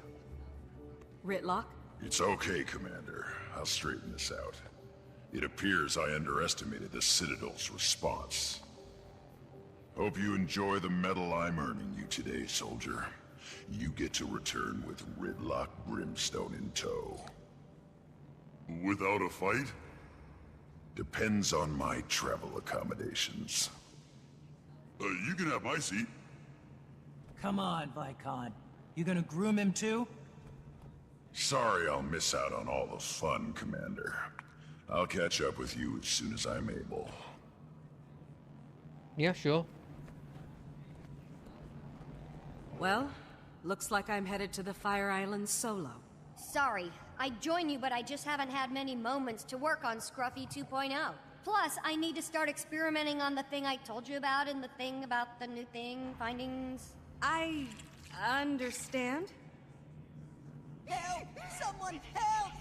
Ritlock? It's okay, Commander. I'll straighten this out. It appears I underestimated the Citadel's response. Hope you enjoy the medal I'm earning you today, soldier. You get to return with Gridlock Brimstone in tow. Without a fight? Depends on my travel accommodations. You can have my seat. Come on, Vicon. You gonna groom him too? Sorry I'll miss out on all the fun, Commander. I'll catch up with you as soon as I'm able. Yeah, sure. Well, looks like I'm headed to the Fire Islands solo. Sorry, I'd join you, but I just haven't had many moments to work on Scruffy 2.0. Plus, I need to start experimenting on the thing I told you about and the thing about the new thing, findings. I understand. Help! Someone help!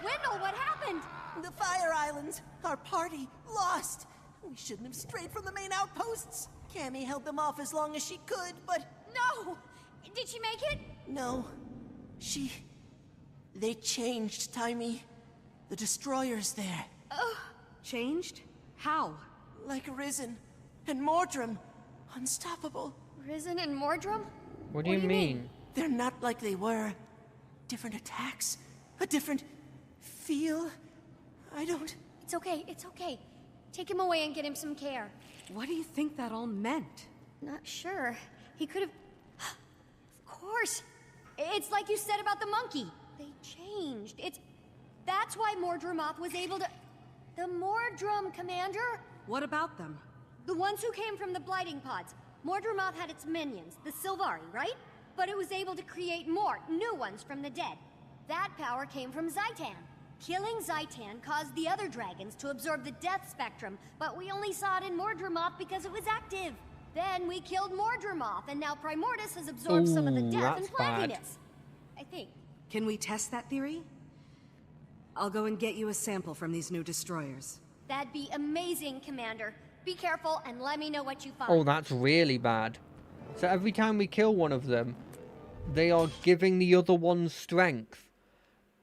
Wendell, what happened? The Fire Islands. Our party lost. We shouldn't have strayed from the main outposts. Cammy held them off as long as she could, but... No! Did she make it? No. They changed, Timey. The destroyer's there. Oh. Changed? How? Like Risen and Mordrum. Unstoppable. Risen and Mordrum? What do you mean? They're not like they were. Different attacks. A different feel. I don't... It's okay, it's okay. Take him away and get him some care. What do you think that all meant? Not sure. He could have... Of course! It's like you said about the monkey. They changed. That's why Mordremoth was able to... The Mordrum, Commander? What about them? The ones who came from the blighting pods. Mordremoth had its minions, the Sylvari, right? But it was able to create more, new ones from the dead. That power came from Zaitan. Killing Zaitan caused the other dragons to absorb the death spectrum, but we only saw it in Mordremoth because it was active. Then we killed Mordremoth, and now Primordus has absorbed some of the death and plantiness. I think. Can we test that theory? I'll go and get you a sample from these new destroyers. That'd be amazing, Commander. Be careful and let me know what you find. Oh, that's really bad. So every time we kill one of them, they are giving the other one strength.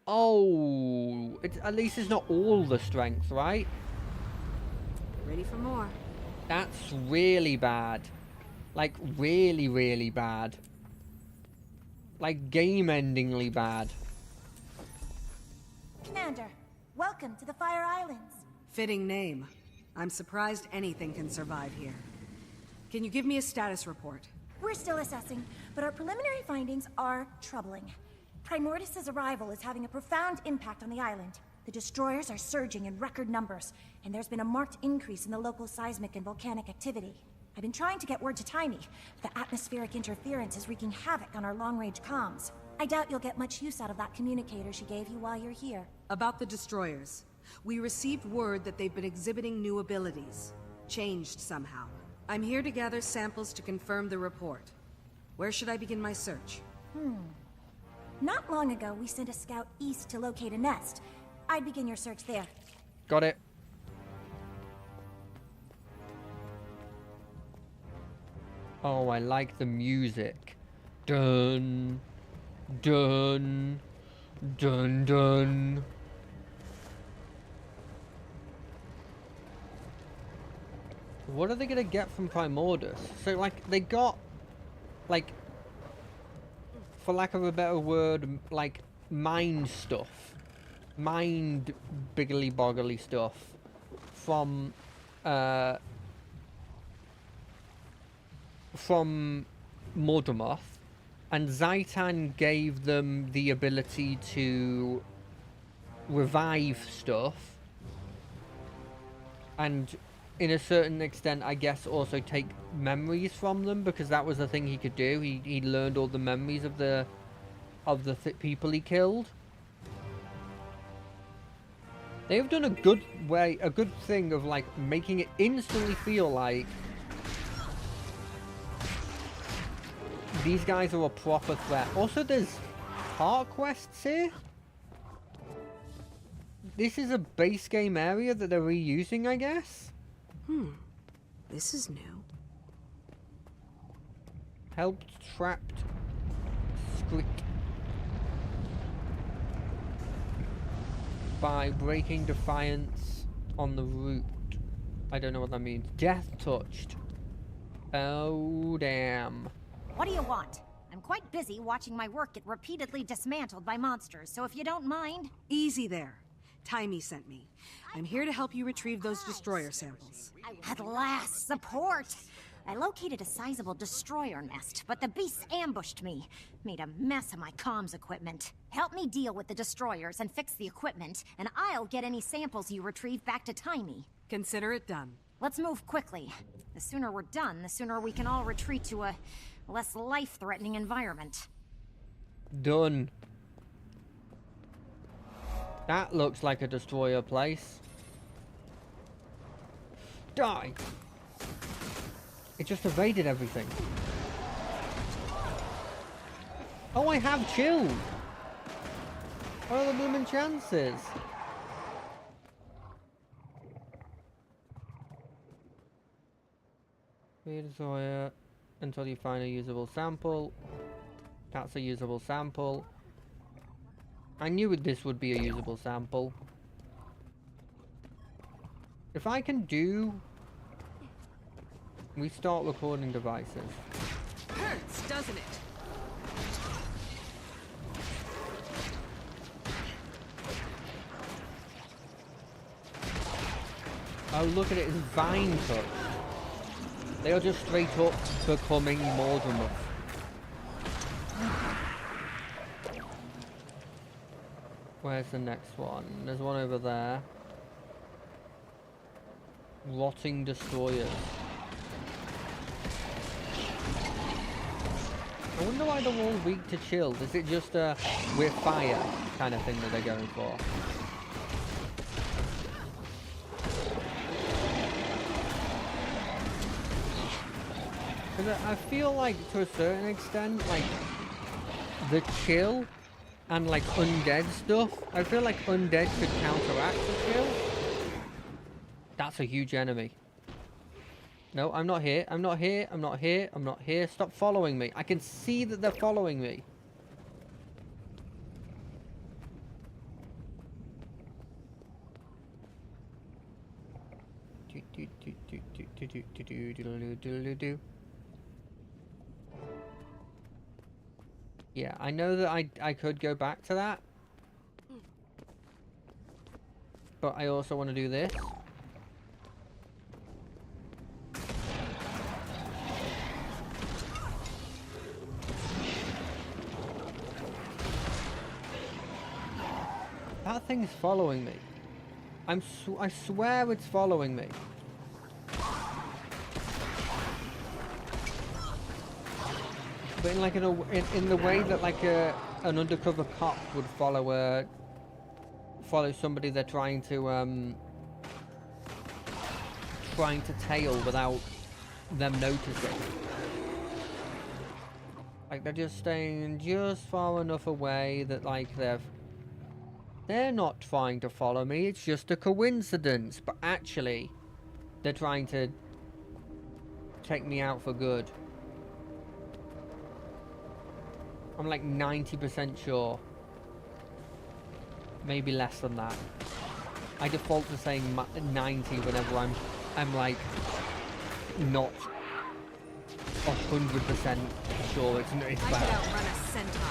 Oh, at least it's not all the strength, right? Ready for more. That's really bad. Like, really, really bad. Like, game-endingly bad. Commander, welcome to the Fire Islands. Fitting name. I'm surprised anything can survive here. Can you give me a status report? We're still assessing, but our preliminary findings are troubling. Primordus' arrival is having a profound impact on the island. The destroyers are surging in record numbers, and there's been a marked increase in the local seismic and volcanic activity. I've been trying to get word to Timey, but the atmospheric interference is wreaking havoc on our long-range comms. I doubt you'll get much use out of that communicator she gave you while you're here. About the destroyers. We received word that they've been exhibiting new abilities. Changed somehow. I'm here to gather samples to confirm the report. Where should I begin my search? Not long ago, we sent a scout east to locate a nest. I'd begin your search there. Got it. Oh, I like the music. Dun, dun, dun, dun. What are they gonna get from Primordus? So, like, they got, like, for lack of a better word, like, mind stuff. Mind biggly boggly stuff from Mordremoth, and Zaitan gave them the ability to revive stuff, and in a certain extent, I guess, also take memories from them, because that was the thing he could do. He learned all the memories of the people he killed. They've done a good thing of, like, making it instantly feel like these guys are a proper threat. Also, there's heart quests here. This is a base game area that they're reusing, I guess. This is new. Helped trapped script by breaking defiance on the route. I don't know what that means. Death touched. Oh, damn. What do you want? I'm quite busy watching my work get repeatedly dismantled by monsters, so if you don't mind... Easy there. Timey sent me. I'm here to help you retrieve those destroyer samples. At last, support! I located a sizable destroyer nest, but the beasts ambushed me. Made a mess of my comms equipment. Help me deal with the destroyers and fix the equipment, and I'll get any samples you retrieve back to Timey. Consider it done. Let's move quickly. The sooner we're done, the sooner we can all retreat to a less life-threatening environment. Done. That looks like a destroyer place. Die! It just evaded everything. Oh, I have chilled! What are the blooming chances? Be a destroyer until you find a usable sample. That's a usable sample. I knew this would be a usable sample. If I can do... Restart recording devices. Hurts, doesn't it? Oh, look at it, it's vine touch. They are just straight up becoming Mordramuth. Where's the next one? There's one over there. Rotting destroyers. I wonder why they're all weak to chill. Is it just a we're fire kind of thing that they're going for? Because I feel like, to a certain extent, like, the chill and, like, undead stuff, I feel like undead could counteract the chill. That's a huge enemy. No, I'm not here. I'm not here. I'm not here. I'm not here. Stop following me. I can see that they're following me. Yeah, I know that I could go back to that. But I also want to do this. That thing's following me. I swear it's following me. But in like in the way that like an undercover cop would follow somebody they're trying to tail without them noticing. Like they're just staying just far enough away that like they're not trying to follow me, it's just a coincidence, but actually they're trying to take me out for good. I'm like 90% sure. Maybe less than that. I default to saying 90 whenever I'm like not 100% sure it's bad. I could outrun a centaur.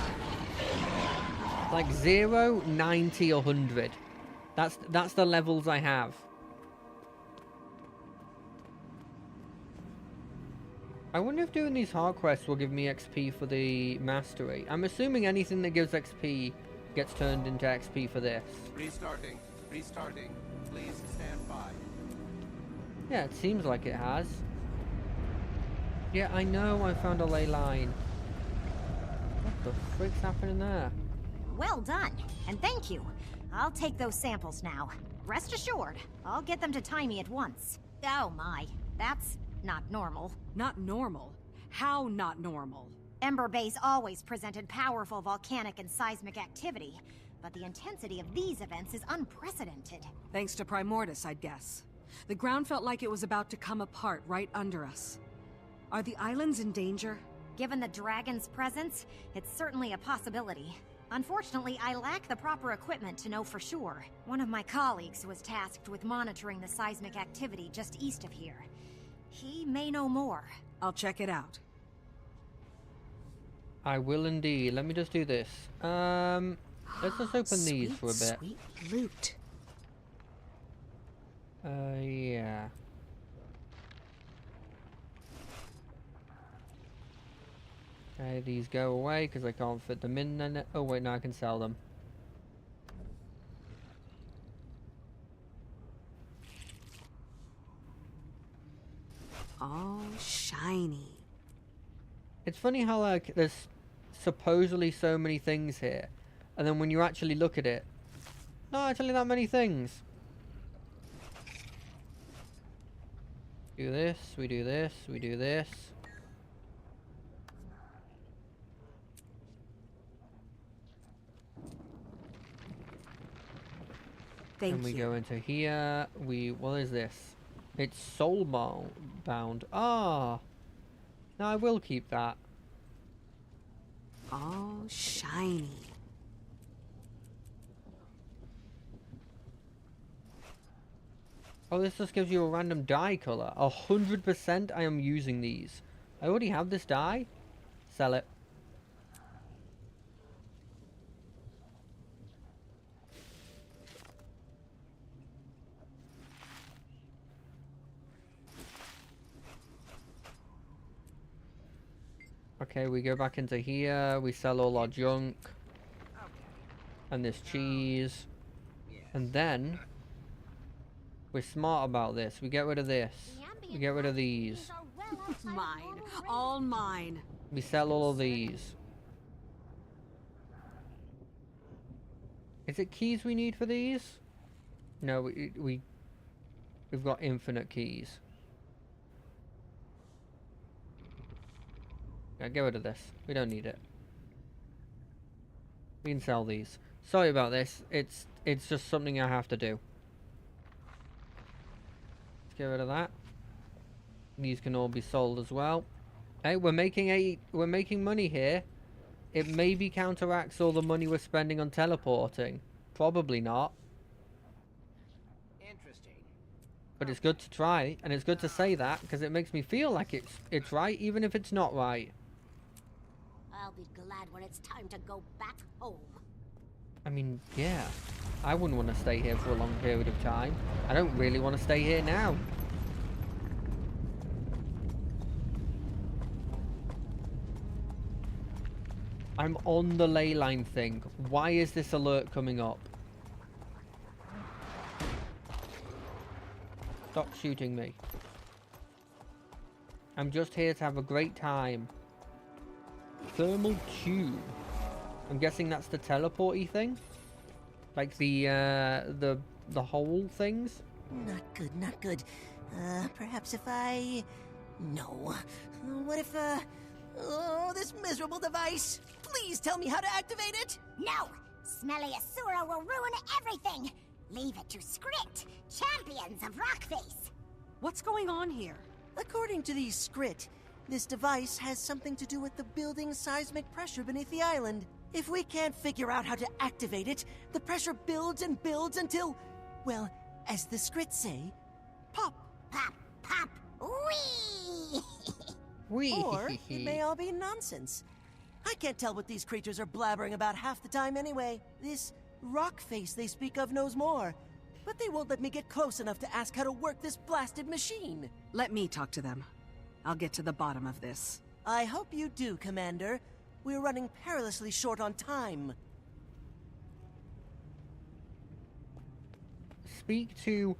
Like 0, 90, 100. That's the levels I have. I wonder if doing these hard quests will give me XP for the mastery. I'm assuming anything that gives XP gets turned into XP for this. Restarting. Please stand by. Yeah, it seems like it has. Yeah, I know I found a ley line. What the frick's happening there? Well done, and thank you. I'll take those samples now. Rest assured, I'll get them to Timey at once. Oh my, that's not normal. Not normal? How not normal? Ember Bay's always presented powerful volcanic and seismic activity, but the intensity of these events is unprecedented. Thanks to Primordus, I'd guess. The ground felt like it was about to come apart right under us. Are the islands in danger? Given the dragon's presence, it's certainly a possibility. Unfortunately, I lack the proper equipment to know for sure. One of my colleagues was tasked with monitoring the seismic activity just east of here. He may know more. I'll check it out. I will indeed. Let me just do this. Let's just open these for a bit. Sweet loot. Yeah. Okay, these go away because I can't fit them in then. Oh wait, now I can sell them. All shiny. It's funny how like there's supposedly so many things here, and then when you actually look at it, not actually that many things. Do this, we do this, we do this. Thank and we you. go into here. What is this? It's soul bound. Ah, no, I will keep that. All shiny. Oh, this just gives you a random dye color. 100% I am using these. I already have this dye. Sell it. Okay, we go back into here. We sell all our junk. And this cheese. And then we're smart about this. We get rid of this. We get rid of these. Mine. All mine. We sell all of these. Is it keys we need for these? No, we've got infinite keys. Yeah, get rid of this. We don't need it. We can sell these. Sorry about this. It's just something I have to do. Let's get rid of that. These can all be sold as well. Hey, we're making money here. It maybe counteracts all the money we're spending on teleporting. Probably not. Interesting. But it's good to try, and it's good to say that because it makes me feel like it's right, even if it's not right. I'll be glad when it's time to go back home. I mean, yeah. I wouldn't want to stay here for a long period of time. I don't really want to stay here now. I'm on the ley line thing. Why is this alert coming up? Stop shooting me. I'm just here to have a great time. Thermal tube. I'm guessing that's the teleporty thing? Like the hole things? Not good, not good. Perhaps if I... No. What if, Oh, this miserable device! Please tell me how to activate it! No! Smelly Asura will ruin everything! Leave it to Skrit, champions of Rockface! What's going on here? According to these Skrit, this device has something to do with the building seismic pressure beneath the island. If we can't figure out how to activate it, the pressure builds and builds until, well, as the Skrit say, pop. Pop, pop, wee! Wee! Or it may all be nonsense. I can't tell what these creatures are blabbering about half the time anyway. This rock face they speak of knows more, but they won't let me get close enough to ask how to work this blasted machine. Let me talk to them. I'll get to the bottom of this. I hope you do, Commander. We're running perilously short on time. Speak to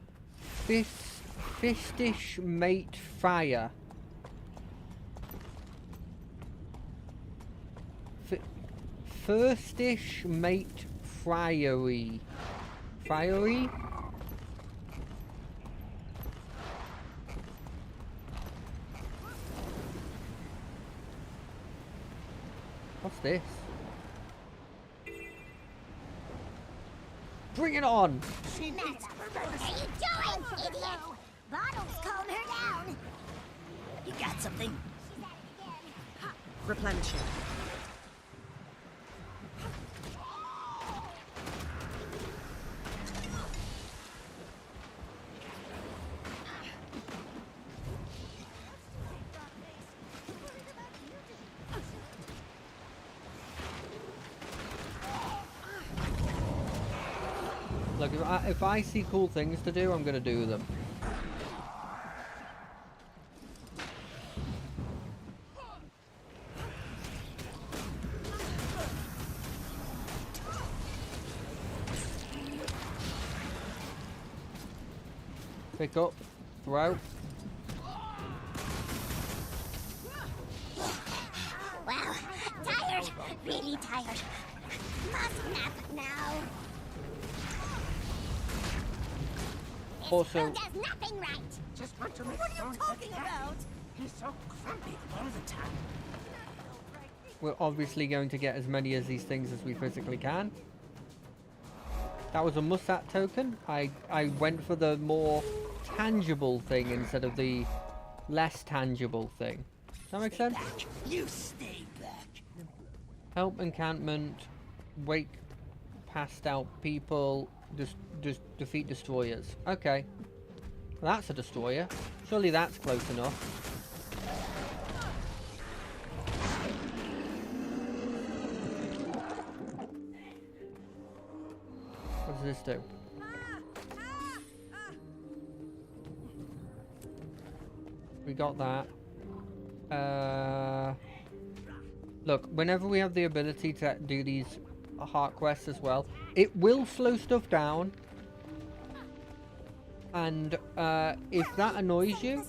Fistish Mate Fire. Firstish Mate Friary. Friary? What's this? Bring it on! What are you doing, idiot? Bottle's calm her down. You got something? Replenishing. Look, if I see cool things to do, I'm gonna do them. Pick up, throw. Wow, tired, really tired. Must nap now. Also, Does nothing right. Just want to make What are you talking about? He's so grumpy all the time. we're obviously going to get as many of these things as we physically can. That was a Musat token. I went for the more tangible thing instead of the less tangible thing. Does that make sense? You stay back. Help encampment, wake passed out people, defeat destroyers. Okay. Well, that's a destroyer. Surely that's close enough. What does this do? We got that. Look, whenever we have the ability to do these heart quests as well, it will slow stuff down. And if that annoys you,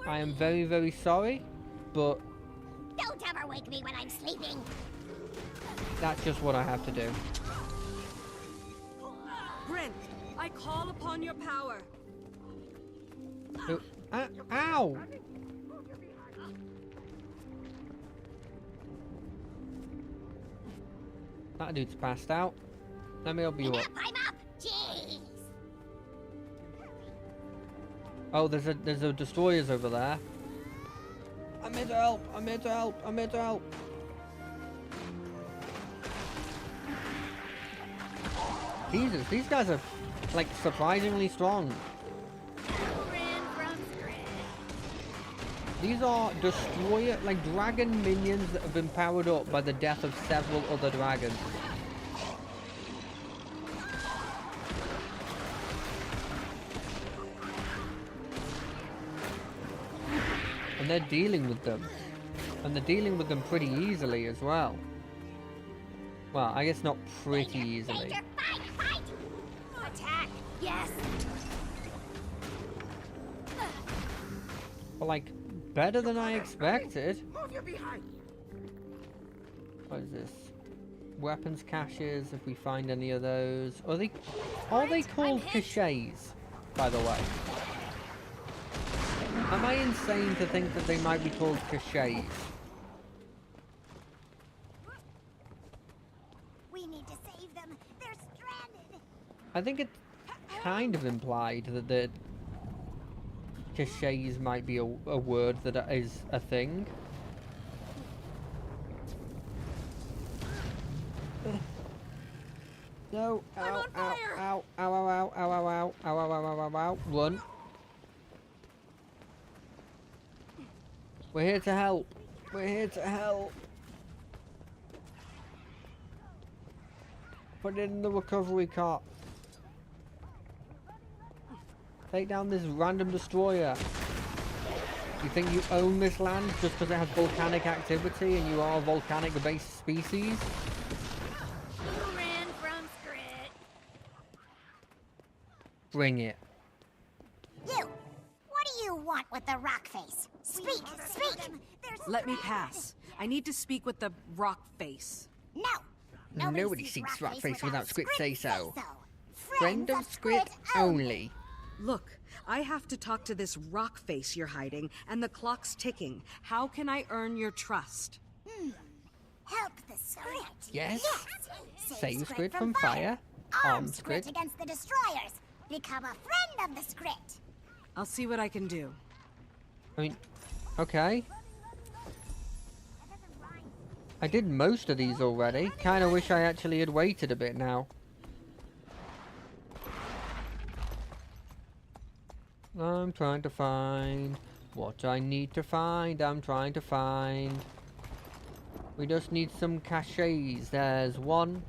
I am very, very sorry, but Don't ever wake me when I'm sleeping. that's just what I have to do. Brent, I call upon your power. Ow! That dude's passed out. Let me help you up. I'm up. Jeez. Oh, there's a destroyers over there. I'm here to help. I'm here to help. I'm here to help. Jesus, these guys are like surprisingly strong. These are destroyer, like dragon minions that have been powered up by the death of several other dragons. And they're dealing with them. And they're dealing with them pretty easily as well. Well, I guess not pretty easily. Fight! Attack! Yes! But like, better than I expected. Move your behind. What is this? Weapons caches, if we find any of those. Are they called caches, by the way? Am I insane to think that they might be called caches? We need to save them. They're stranded. I think it's kind of implied that the caches might be a word that is a thing. No, ow, ow, ow, ow, ow, ow, ow, ow, ow, ow, ow, ow, ow, ow, run. We're here to help. We're here to help. Put it in the recovery cart. Take down this random destroyer. You think you own this land just because it has volcanic activity and you are a volcanic-based species? Who ran from Scrit? Bring it. You! What do you want with the rock face? Speak! Let me pass. I need to speak with the rock face. No! Nobody seeks Rockface without Script say so. Friend of Script only. Look, I have to talk to this rock face you're hiding, and the clock's ticking. How can I earn your trust? Help the Script. Yes. Save Script from fire. Arm Script Script. against the destroyers. Become a friend of the Script. I'll see what I can do. I mean, okay. I did most of these already. Kinda wish I actually had waited a bit now. I'm trying to find what I need to find. I'm trying to find. We just need some caches. There's one.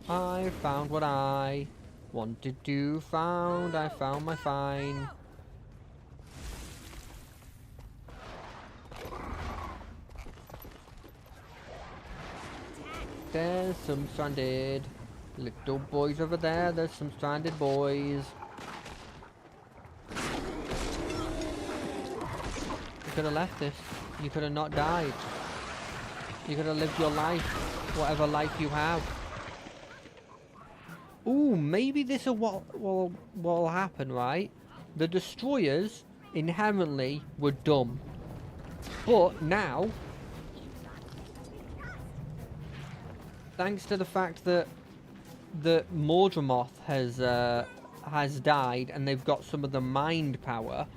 I found what I wanted to found. I found my find. There's some stranded little boys over there. There's some stranded boys. You could have left this. You could have not died. You could have lived your life. Whatever life you have. Ooh, maybe this is what'll happen, right? The destroyers inherently were dumb. But now, thanks to the fact that Mordramoth has died and they've got some of the mind power,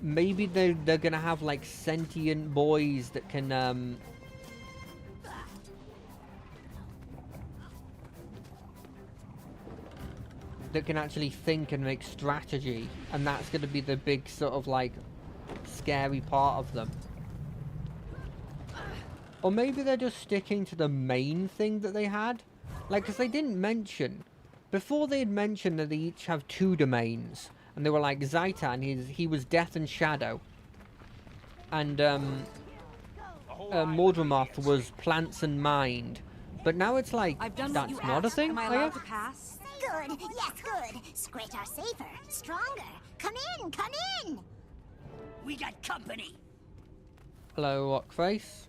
maybe they're gonna have like sentient boys that can actually think and make strategy, and that's gonna be the big sort of like scary part of them. Or maybe they're just sticking to the main thing that they had. Like, because they didn't mention... Before they had mentioned that they each have 2 domains. And they were like, Zaitan, he was Death and Shadow. and Mordramoth was plants and mind. But now it's like, that's not a thing, Am I I allowed guess? to pass? Good, yes, good. Scrit are safer, stronger. Come in, come in! We got company. Hello, Rockface.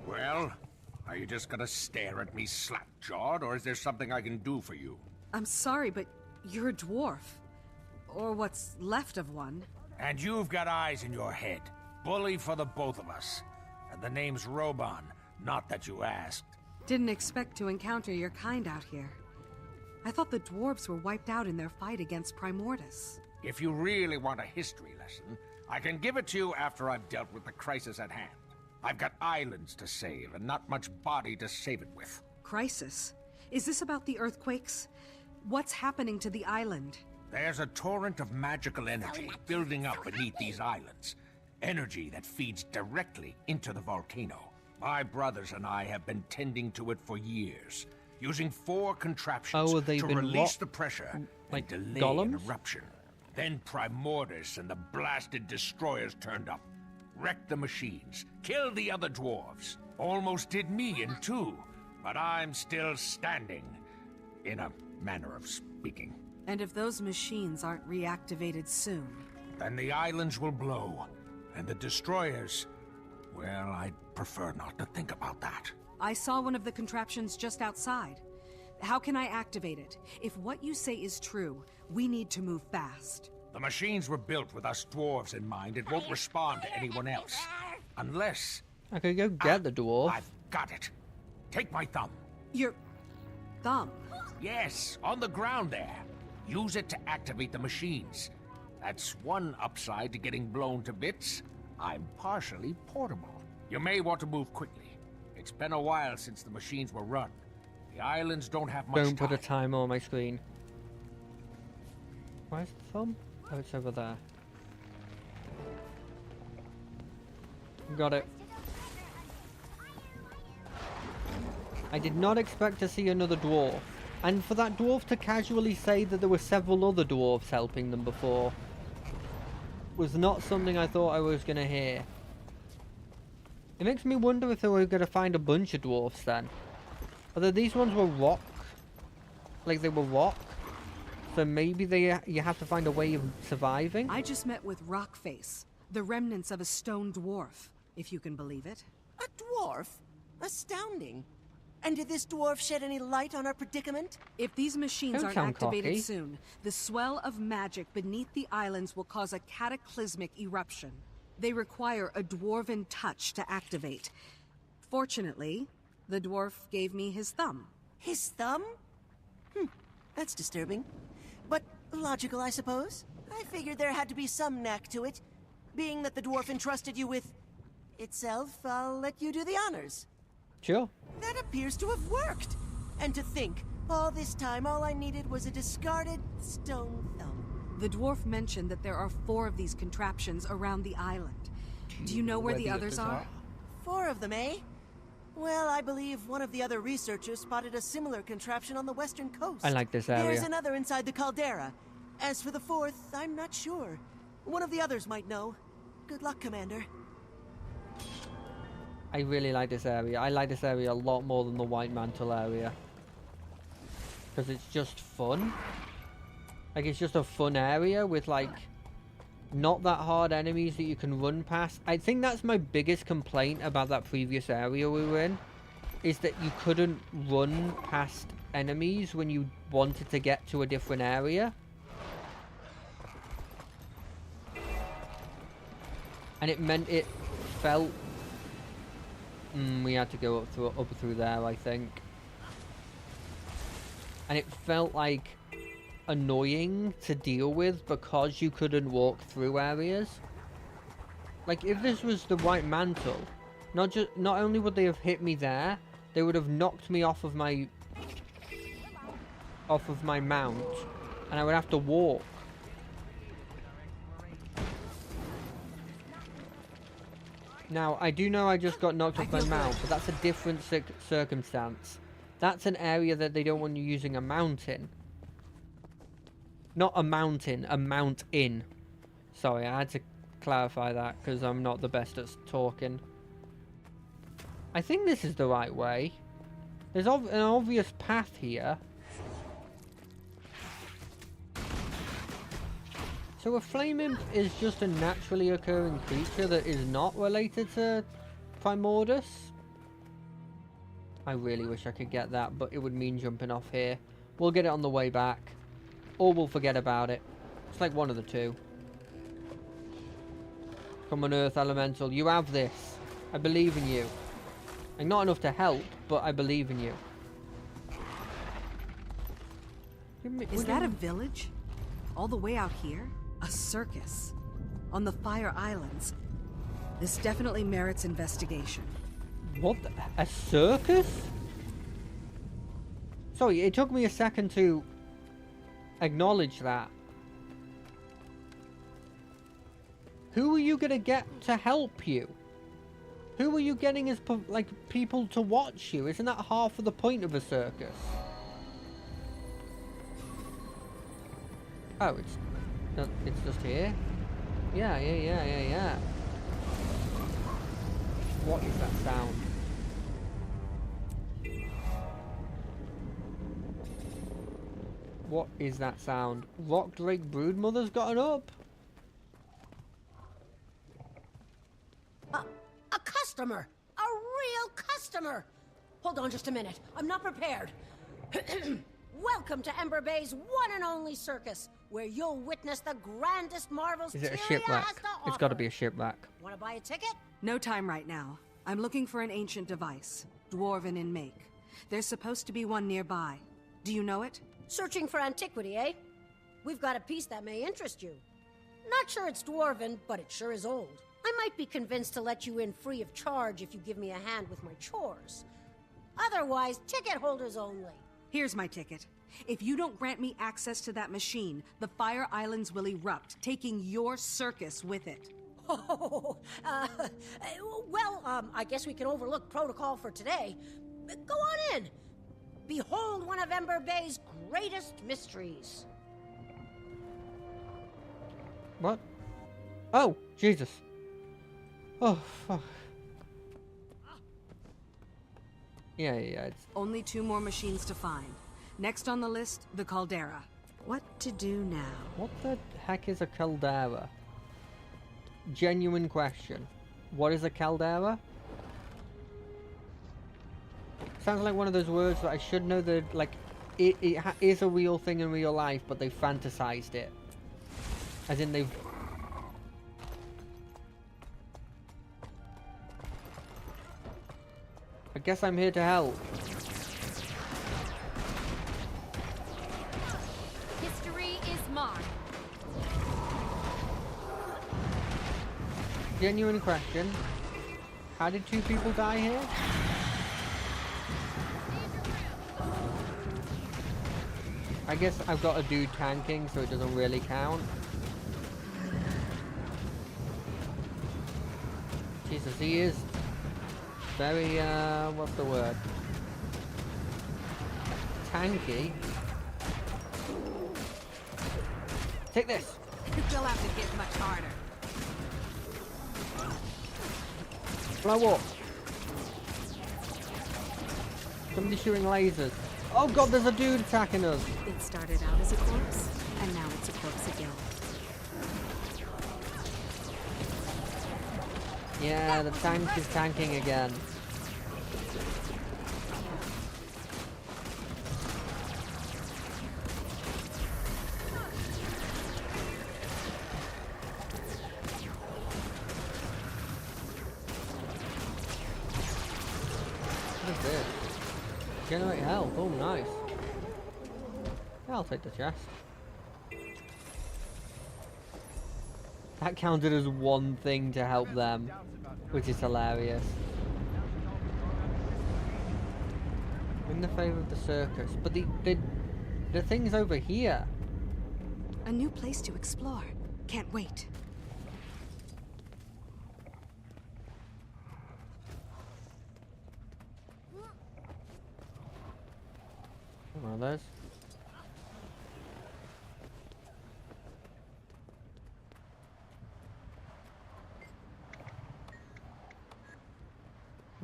Well, are you just gonna stare at me slack-jawed, or is there something I can do for you? I'm sorry, but you're a dwarf. Or what's left of one. And you've got eyes in your head. Bully for the both of us. And the name's Roban, not that you asked. Didn't expect to encounter your kind out here. I thought the dwarves were wiped out in their fight against Primordus. If you really want a history lesson, I can give it to you after I've dealt with the crisis at hand. I've got islands to save, and not much body to save it with. Crisis? Is this about the earthquakes? What's happening to the island? There's a torrent of magical energy building up beneath these islands. Energy that feeds directly into the volcano. My brothers and I have been tending to it for years, using 4 contraptions to release the pressure like and delay golems? an eruption. Then Primordus and the blasted destroyers turned up, wrecked the machines, killed the other dwarves. Almost did me in 2, but I'm still standing, in a manner of speaking. And if those machines aren't reactivated soon? Then the islands will blow, and the destroyers... Well, I'd prefer not to think about that. I saw one of the contraptions just outside. How can I activate it? If what you say is true, we need to move fast. The machines were built with us dwarves in mind. It won't respond to anyone else. Unless... I could go get the dwarf. I've got it. Take my thumb. Your... thumb? Yes, on the ground there. Use it to activate the machines. That's one upside to getting blown to bits. I'm partially portable. You may want to move quickly. It's been a while since the machines were run. The islands don't have much Don't time. put a timer on my screen. Where's the thumb? Oh, it's over there. Got it. I did not expect to see another dwarf. And for that dwarf to casually say that there were several other dwarves helping them before was not something I thought I was going to hear. It makes me wonder if they were going to find a bunch of dwarves then. Although these ones were rock. Like they were rock. So maybe you have to find a way of surviving. I just met with Rockface, the remnants of a stone dwarf, if you can believe it. A dwarf? Astounding. And did this dwarf shed any light on our predicament? If these machines Don't aren't sound activated cocky. soon, the swell of magic beneath the islands will cause a cataclysmic eruption. They require a dwarven touch to activate. Fortunately, the dwarf gave me his thumb. His thumb? That's disturbing. But logical, I suppose. I figured there had to be some knack to it. Being that the dwarf entrusted you with... itself, I'll let you do the honors. Sure. That appears to have worked. And to think, all this time all I needed was a discarded stone thumb. The dwarf mentioned that there are 4 of these contraptions around the island. Do you know where the others are? 4 of them, eh? Well, I believe one of the other researchers spotted a similar contraption on the western coast. I like this area. There's another inside the caldera. As for the 4th, I'm not sure. One of the others might know. Good luck, Commander. I really like this area. I like this area a lot more than the White Mantle area. Because it's just fun. Like, it's just a fun area with, like, not that hard enemies that you can run past. I think that's my biggest complaint about that previous area we were in. Is that you couldn't run past enemies when you wanted to get to a different area. And it meant it felt... we had to go up through there, I think. And it felt like annoying to deal with because you couldn't walk through areas. Like if this was the White Mantle, not only would they have hit me there, they would have knocked me off of my mount, and I would have to walk. Now, I do know I just got knocked off my mount, but that's a different circumstance. That's an area that they don't want you using a mount in. Not a mountain, a mount in. Sorry, I had to clarify that, because I'm not the best at talking. I think this is the right way. There's an obvious path here. So a flame imp is just a naturally occurring creature that is not related to Primordus? I really wish I could get that, but it would mean jumping off here. We'll get it on the way back. Or we'll forget about it. It's like one of the two. Come on, Earth Elemental. You have this. I believe in you. I'm not enough to help, but I believe in you. Is that a village? All the way out here? A circus? On the Fire Islands? This definitely merits investigation. What? A circus? Sorry, it took me a second to acknowledge that. Who are you gonna get to help you? Who are you getting as like people to watch you? Isn't that half of the point of a circus? Oh, it's just here? Yeah. What is that sound? What is that sound? Rock Drake Broodmother's gotten up? A customer! A real customer! Hold on just a minute. I'm not prepared. Welcome to Ember Bay's one and only circus, where you'll witness the grandest marvels Is it a Tyria shipwreck? has to It's offer. got to be a shipwreck. Want to buy a ticket? No time right now. I'm looking for an ancient device, dwarven in make. There's supposed to be one nearby. Do you know it? Searching for antiquity, eh? We've got a piece that may interest you. Not sure it's dwarven, but it sure is old. I might be convinced to let you in free of charge if you give me a hand with my chores. Otherwise, ticket holders only. Here's my ticket. If you don't grant me access to that machine, the Fire Islands will erupt, taking your circus with it. Oh, I guess we can overlook protocol for today. Go on in. Behold one of Ember Bay's greatest mysteries. What? Oh, Jesus. Oh, fuck. Yeah, it's... Only 2 more machines to find. Next on the list, the caldera. What to do now? What the heck is a caldera? Genuine question. What is a caldera? Sounds like one of those words that I should know that, like, it is a real thing in real life, but they fantasized it. As in they've... I guess I'm here to help. History is marked. Genuine question. How did 2 people die here? I guess I've got a dude tanking, so it doesn't really count. Jesus, he is very, what's the word? Tanky. Take this! They'll have to hit much harder. Blow up! Somebody's shooting lasers. Oh god, there's a dude attacking us! It started out as a corpse, and now it's a corpse again. Yeah, the tank is tanking again. What is this? Generate health. Oh, nice. Yeah, I'll take the chest. That counted as one thing to help them, which is hilarious. In the favor of the circus, but the thing's over here. A new place to explore. Can't wait. One of those.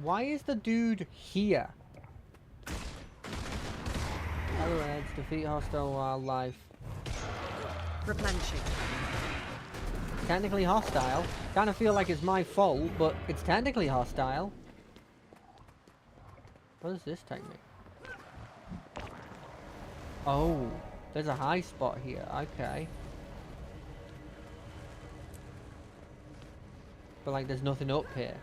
Why is the dude here? Arrowheads, defeat hostile wildlife. Replenishing. Technically hostile. Kind of feel like it's my fault, but it's technically hostile. Where does this take me? Oh, there's a high spot here. Okay. But like there's nothing up here.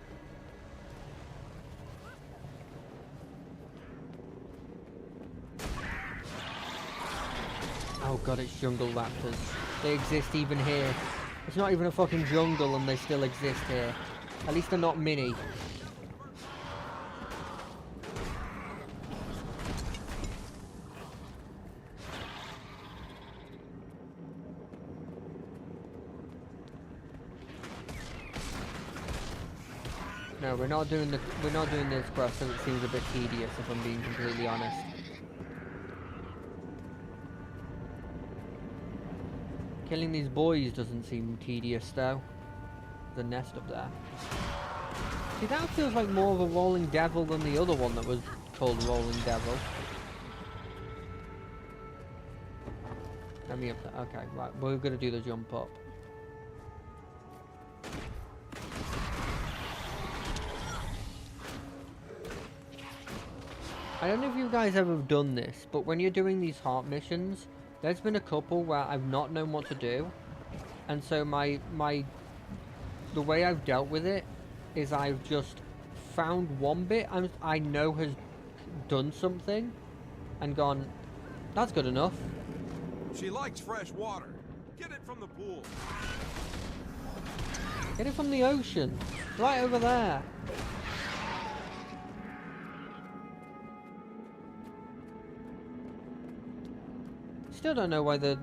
Oh god, it's jungle raptors. They exist even here. It's not even a fucking jungle and they still exist here. At least they're not mini. No, we're not doing this quest because it seems a bit tedious if I'm being completely honest. Killing these boys doesn't seem tedious though. The nest up there. See, that feels like more of a rolling devil than the other one that was called Rolling Devil. Let me up there. Okay, right, we're gonna do the jump up. I don't know if you guys ever have done this, but when you're doing these heart missions, there's been a couple where I've not known what to do, and so the way I've dealt with it is I've just found one bit I know has done something, and gone, that's good enough. She likes fresh water. Get it from the pool. Get it from the ocean, right over there. Still don't know why the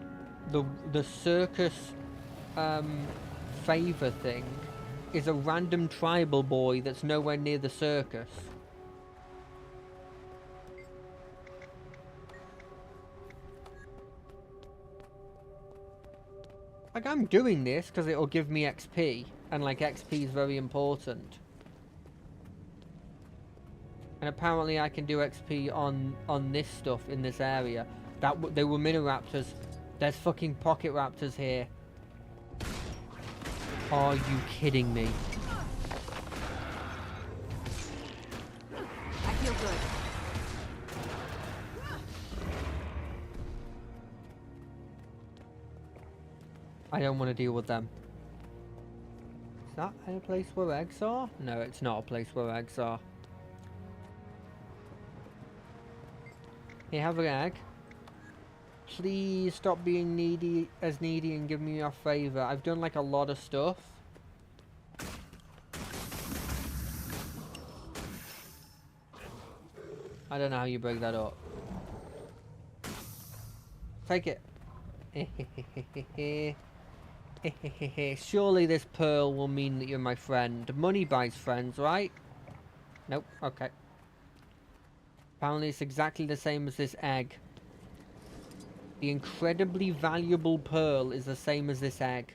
circus favor thing is a random tribal boy that's nowhere near the circus. Like, I'm doing this because it'll give me XP, and like XP is very important. And apparently I can do XP on this stuff in this area. They were mini raptors. There's fucking pocket raptors here. Are you kidding me? I feel good. I don't want to deal with them. Is that a place where eggs are? No, it's not a place where eggs are. Here, have an egg. Please stop being needy and give me your favor. I've done like a lot of stuff. I don't know how you break that up. Take it. Surely this pearl will mean that you're my friend. Money buys friends, right? Nope, okay. Apparently it's exactly the same as this egg. The incredibly valuable pearl is the same as this egg.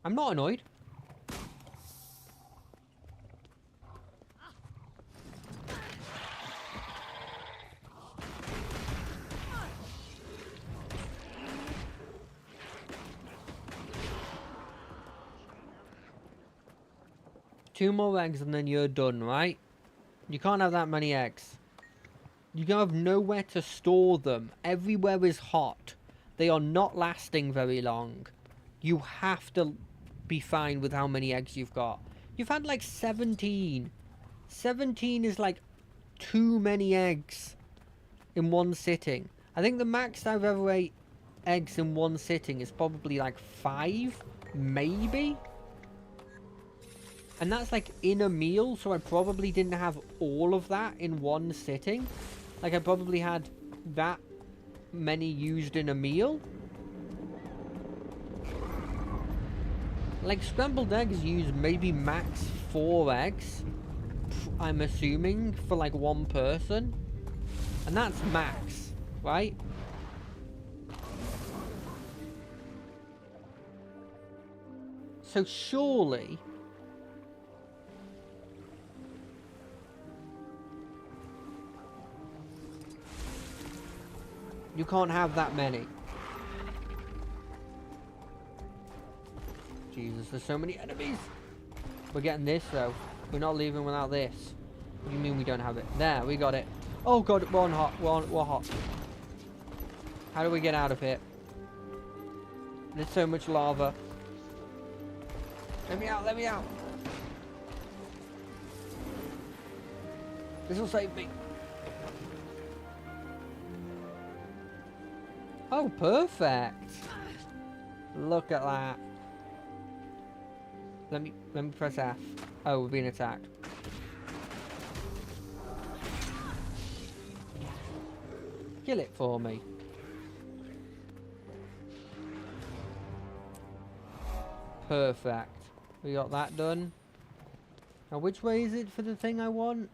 I'm not annoyed. Two more eggs and then you're done, right? You can't have that many eggs. You have nowhere to store them. Everywhere is hot. They are not lasting very long. You have to be fine with how many eggs you've got. You've had like 17. 17 is like too many eggs in one sitting. I think the max I've ever ate eggs in one sitting is probably like 5, maybe? And that's like in a meal, so I probably didn't have all of that in one sitting. Like I probably had that many used in a meal. Like scrambled eggs use maybe max 4 eggs, I'm assuming, for like one person. And that's max, right? So surely You can't have that many. Jesus, there's so many enemies. We're getting this, though. We're not leaving without this. What do you mean we don't have it? There, we got it. Oh, God, we're on hot. We're hot. How do we get out of here? There's so much lava. Let me out, let me out. This will save me. Oh, perfect. Look at that. Let me press F. Oh, we're being attacked. Kill it for me. Perfect. We got that done. Now, which way is it for the thing I want?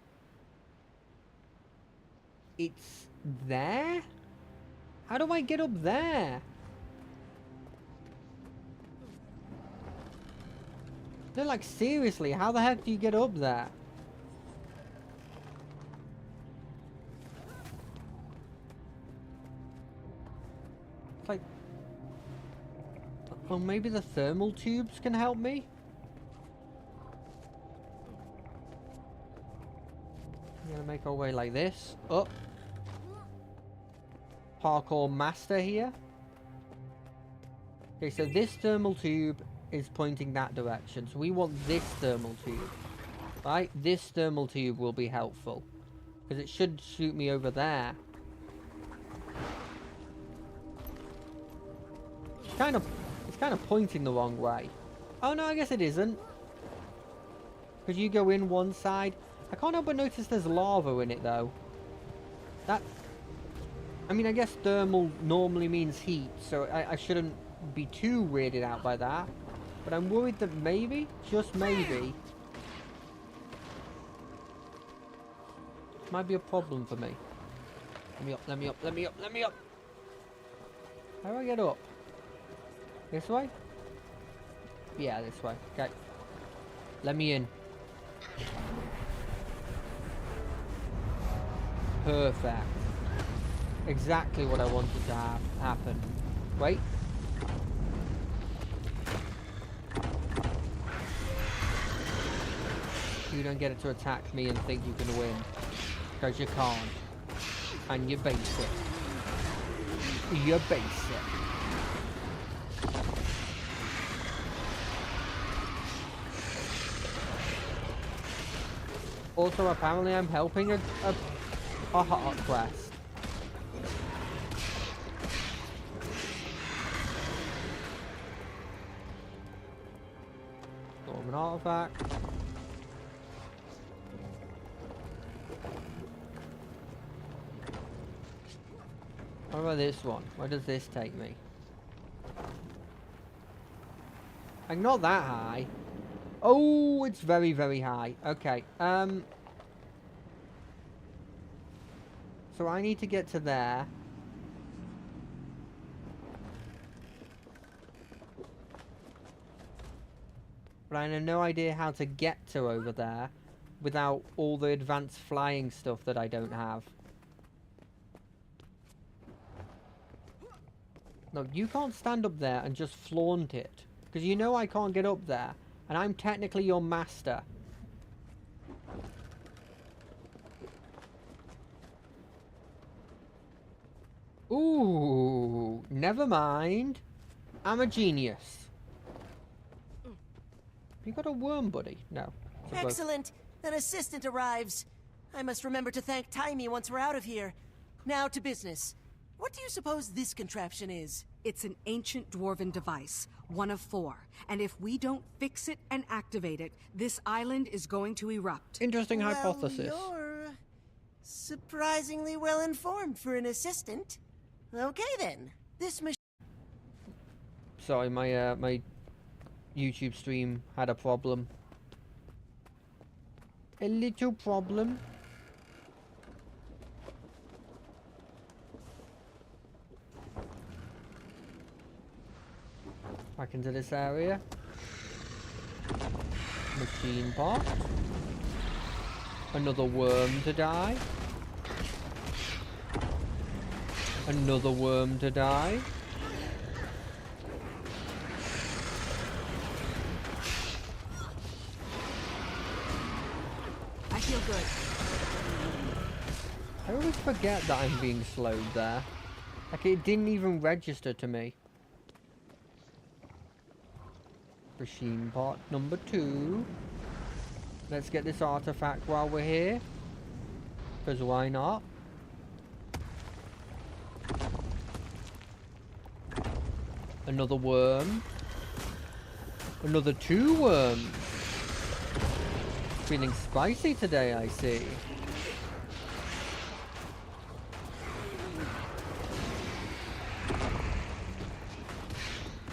It's there? How do I get up there? No, like, seriously, how the heck do you get up there? It's like... Oh, maybe the thermal tubes can help me? I'm gonna make our way like this. Up. Parkour master here. Okay, so this thermal tube is pointing that direction. So we want this thermal tube. Right? This thermal tube will be helpful. Because it should shoot me over there. It's kind of pointing the wrong way. Oh no, I guess it isn't. Because you go in one side. I can't help but notice there's lava in it though. That... I mean, I guess thermal normally means heat, so I shouldn't be too weirded out by that. But I'm worried that maybe, just maybe, might be a problem for me. Let me up, let me up, let me up, let me up. How do I get up? This way? Yeah, this way. Okay. Let me in. Perfect. Exactly what I wanted to happen. Wait. You don't get it to attack me and think you can win. Because you can't. And you're basic. You're basic. Also, apparently I'm helping a hot quest. An artifact. What about this one? Where does this take me? Like, not that high. Oh, it's very, very high. Okay. So I need to get to there. But I have no idea how to get to over there without all the advanced flying stuff that I don't have. No, you can't stand up there and just flaunt it. Because you know I can't get up there. And I'm technically your master. Ooh, never mind. I'm a genius. You got a worm, buddy? No. Excellent. An assistant arrives. I must remember to thank Timey once we're out of here. Now to business. What do you suppose this contraption is? It's an ancient dwarven device, one of 4. And if we don't fix it and activate it, this island is going to erupt. Interesting hypothesis. You're surprisingly well informed for an assistant. Okay then. This machine... Sorry, my YouTube stream had a problem. A little problem. Back into this area. Machine part. Another worm to die. Another worm to die. I feel good. I always forget that I'm being slowed there. Like, it didn't even register to me. Machine part number 2. Let's get this artifact while we're here. Because why not? Another worm. Another 2 worms. Feeling spicy today, I see.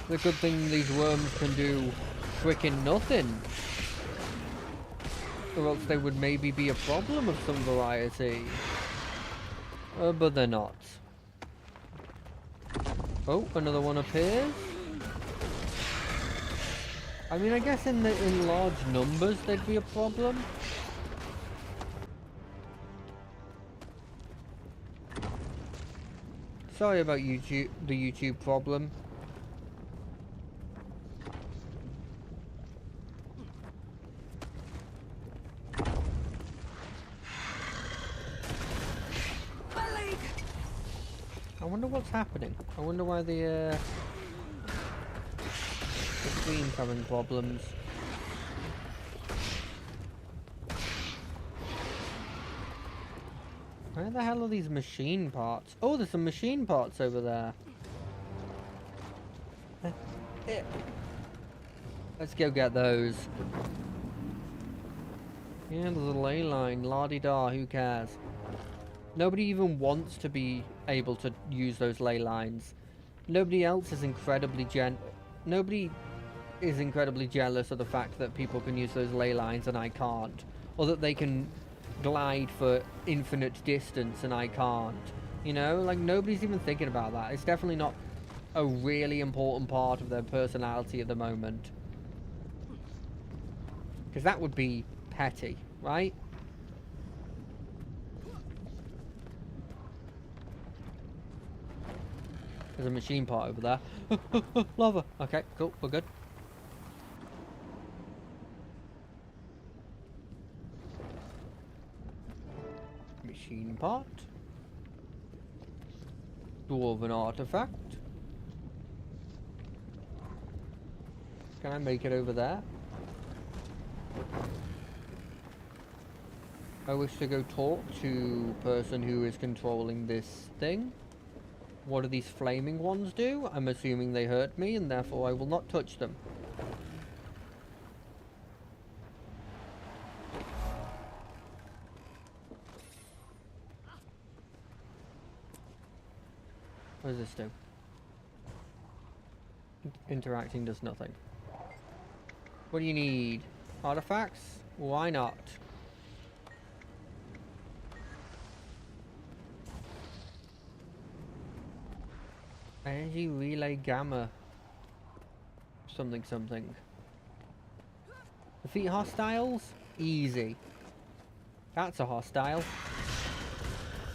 The good thing these worms can do frickin' nothing. Or else they would maybe be a problem of some variety. But they're not. Oh, another one appears. I mean, I guess in large numbers they'd be a problem. Sorry about the YouTube problem. I wonder what's happening. I wonder why the screen's having problems. Where the hell are these machine parts? Oh, there's some machine parts over there. Let's go get those. Yeah, there's a ley line. La-di-da, who cares? Nobody even wants to be able to use those ley lines. Nobody else is incredibly Nobody is incredibly jealous of the fact that people can use those ley lines and I can't. Or that they can glide for infinite distance and I can't. You know, like nobody's even thinking about that. It's definitely not a really important part of their personality at the moment. Because that would be petty, right? There's a machine part over there. Lava. Okay, cool. We're good. Machine part. Dwarven artifact. Can I make it over there? I wish to go talk to person who is controlling this thing. What do these flaming ones do? I'm assuming they hurt me and therefore I will not touch them. What does this do? Interacting does nothing. What do you need? Artifacts? Why not? Energy relay gamma. Something something. Defeat hostiles? Easy. That's a hostile.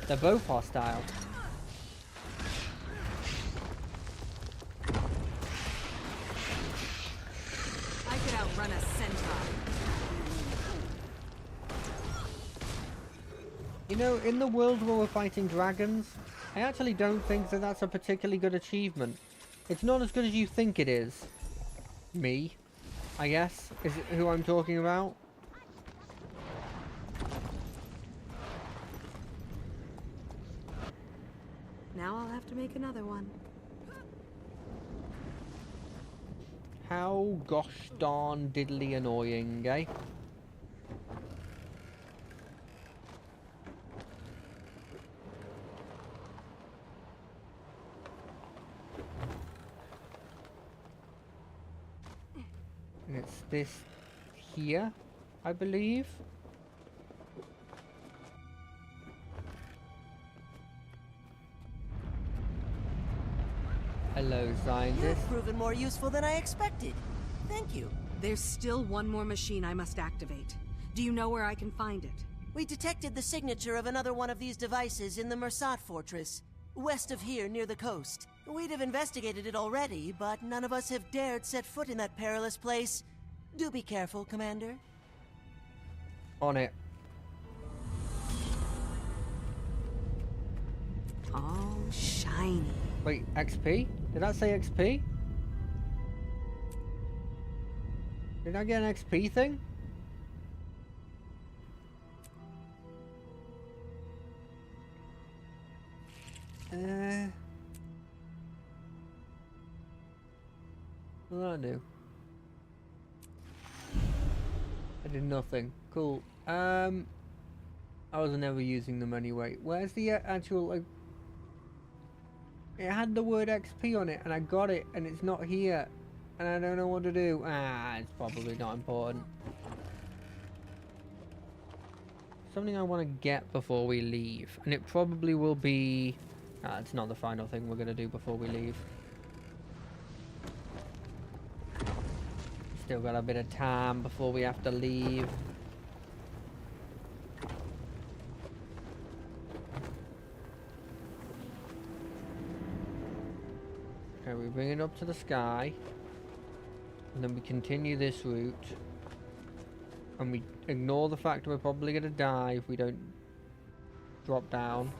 They're both hostile. I could outrun a centaur. You know, in the world where we're fighting dragons, I actually don't think that that's a particularly good achievement. It's not as good as you think it is. Me, I guess, is who I'm talking about. Now I'll have to make another one. How gosh darn diddly annoying, eh? And it's this here, I believe. Hello, scientist. You've proven more useful than I expected. Thank you. There's still one more machine I must activate. Do you know where I can find it? We detected the signature of another one of these devices in the Mersat fortress. West of here, near the coast. We'd have investigated it already, but none of us have dared set foot in that perilous place. Do be careful, Commander. On it. All shiny. Wait, XP? Did that say XP? Did I get an XP thing? What did I do? I did nothing. Cool. I was never using them anyway. Where's the actual, like... It had the word XP on it, and I got it, and it's not here. And I don't know what to do. It's probably not important. Something I want to get before we leave. And it probably will be... it's not the final thing we're going to do before we leave. Still got a bit of time before we have to leave. Okay, we bring it up to the sky. And then we continue this route. And we ignore the fact we're probably going to die if we don't drop down.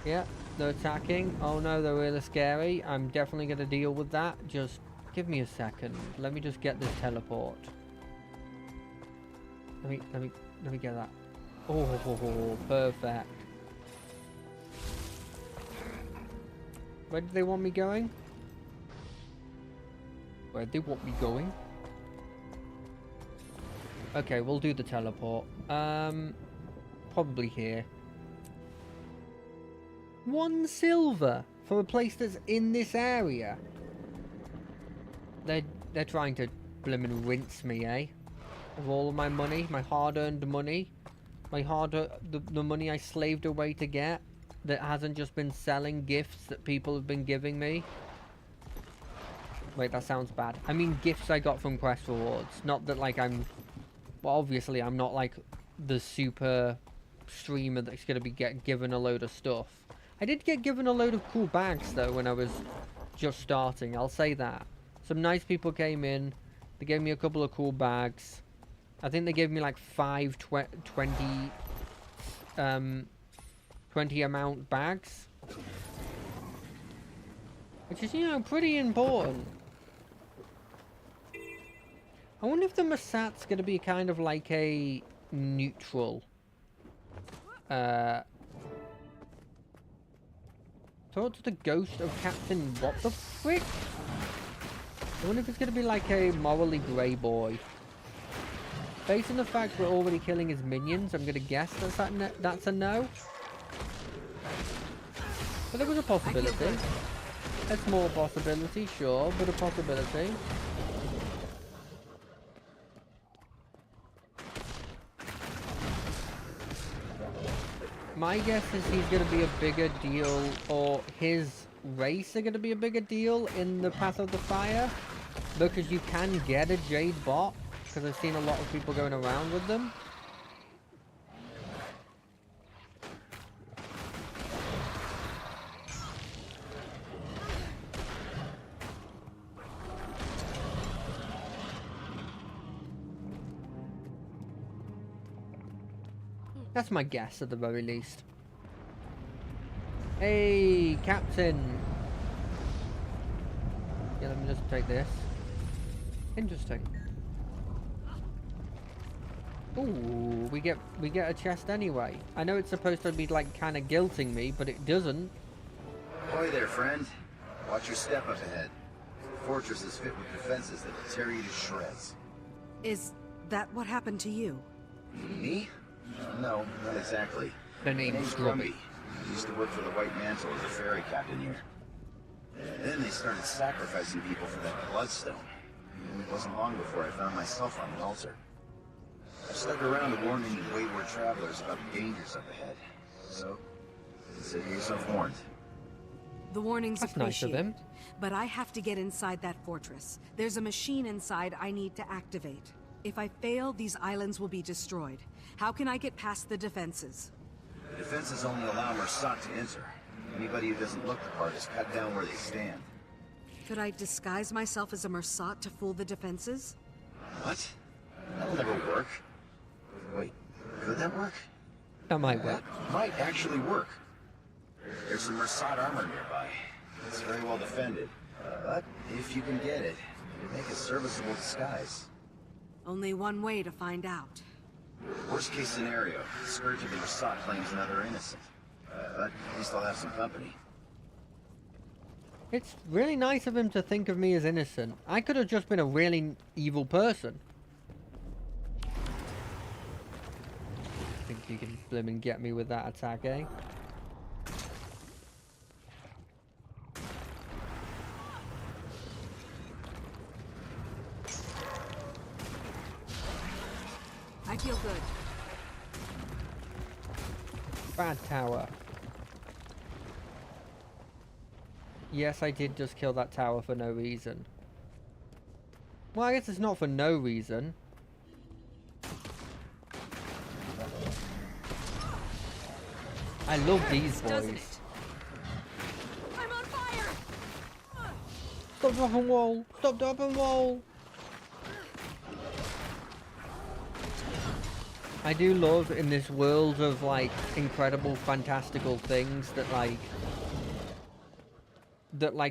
Yeah, they're attacking. Oh no, they're really scary. I'm definitely going to deal with that. Just give me a second. Let me just get this teleport. Let me get that. Oh, perfect. Where do they want me going? Where do they want me going? Okay, we'll do the teleport. Probably here. 1 silver for a place that's in this area. They're trying to blimmin' rinse me, eh? Of all of my money, my hard-earned money, the money I slaved away to get, that hasn't just been selling gifts that people have been giving me. Wait, that sounds bad. I mean gifts I got from quest rewards. Not that, like, I'm... Well, obviously, I'm not, like, the super streamer that's going to be given a load of stuff. I did get given a load of cool bags, though, when I was just starting. I'll say that. Some nice people came in. They gave me a couple of cool bags. I think they gave me, like, 5 20 amount bags. Which is, you know, pretty important. I wonder if the Massat's going to be kind of like a neutral. Talk to the ghost of Captain what the frick? I wonder if it's going to be like a morally grey boy. Based on the fact we're already killing his minions, I'm going to guess that's a no. But there was a possibility. A small possibility, sure, but a possibility. My guess is he's going to be a bigger deal, or his race are going to be a bigger deal in the Path of the Fire, because you can get a Jade bot, because I've seen a lot of people going around with them. That's my guess, at the very least. Hey, Captain! Yeah, let me just take this. Interesting. Ooh, we get a chest anyway. I know it's supposed to be, like, kind of guilting me, but it doesn't. Ahoy there, friend. Watch your step up ahead. The fortress is fit with defenses that will tear you to shreds. Is that what happened to you? Me? No, not exactly. The name's Grumpy. I used to work for the White Mantle as a ferry captain here. Then they started sacrificing people for that bloodstone. And it wasn't long before I found myself on the altar. I stuck around to warn any wayward travelers about the dangers up ahead. So, consider yourself warned. The warning's That's nice of appreciated, but I have to get inside that fortress. There's a machine inside I need to activate. If I fail, these islands will be destroyed. How can I get past the defenses? The defenses only allow Mersat to enter. Anybody who doesn't look the part is cut down where they stand. Could I disguise myself as a Mersat to fool the defenses? What? That'll never work. Wait, could that work? That might work. That might actually work. There's some Mersat armor nearby. It's very well defended. But if you can get it, it'd make a serviceable disguise. Only one way to find out. Worst case scenario, the Scourge of the Mersat claims another innocent. But at least I'll have some company. It's really nice of him to think of me as innocent. I could have just been a really evil person. Think you can blimmin' get me with that attack, eh? I feel good. Bad tower. Yes, I did just kill that tower for no reason. Well, I guess it's not for no reason. I love these boys. I'm on fire! Stop, drop and roll! Stop, drop and roll! I do love in this world of like incredible fantastical things that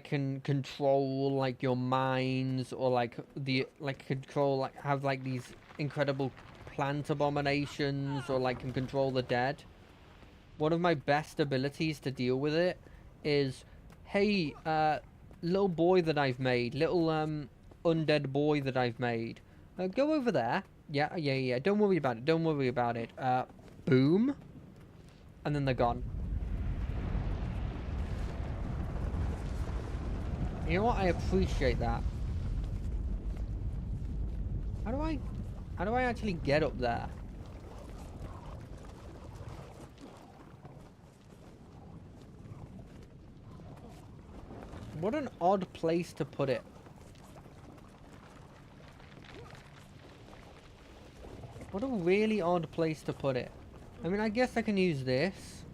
can control like your minds, or like control, like have like these incredible plant abominations, or like can control the dead. One of my best abilities to deal with it is, hey, little boy that I've made, little undead boy that I've made, go over there. Yeah, don't worry about it, don't worry about it. Boom. And then they're gone. You know what? I appreciate that. How do I actually get up there? What an odd place to put it. What a really odd place to put it. I mean, I guess I can use this.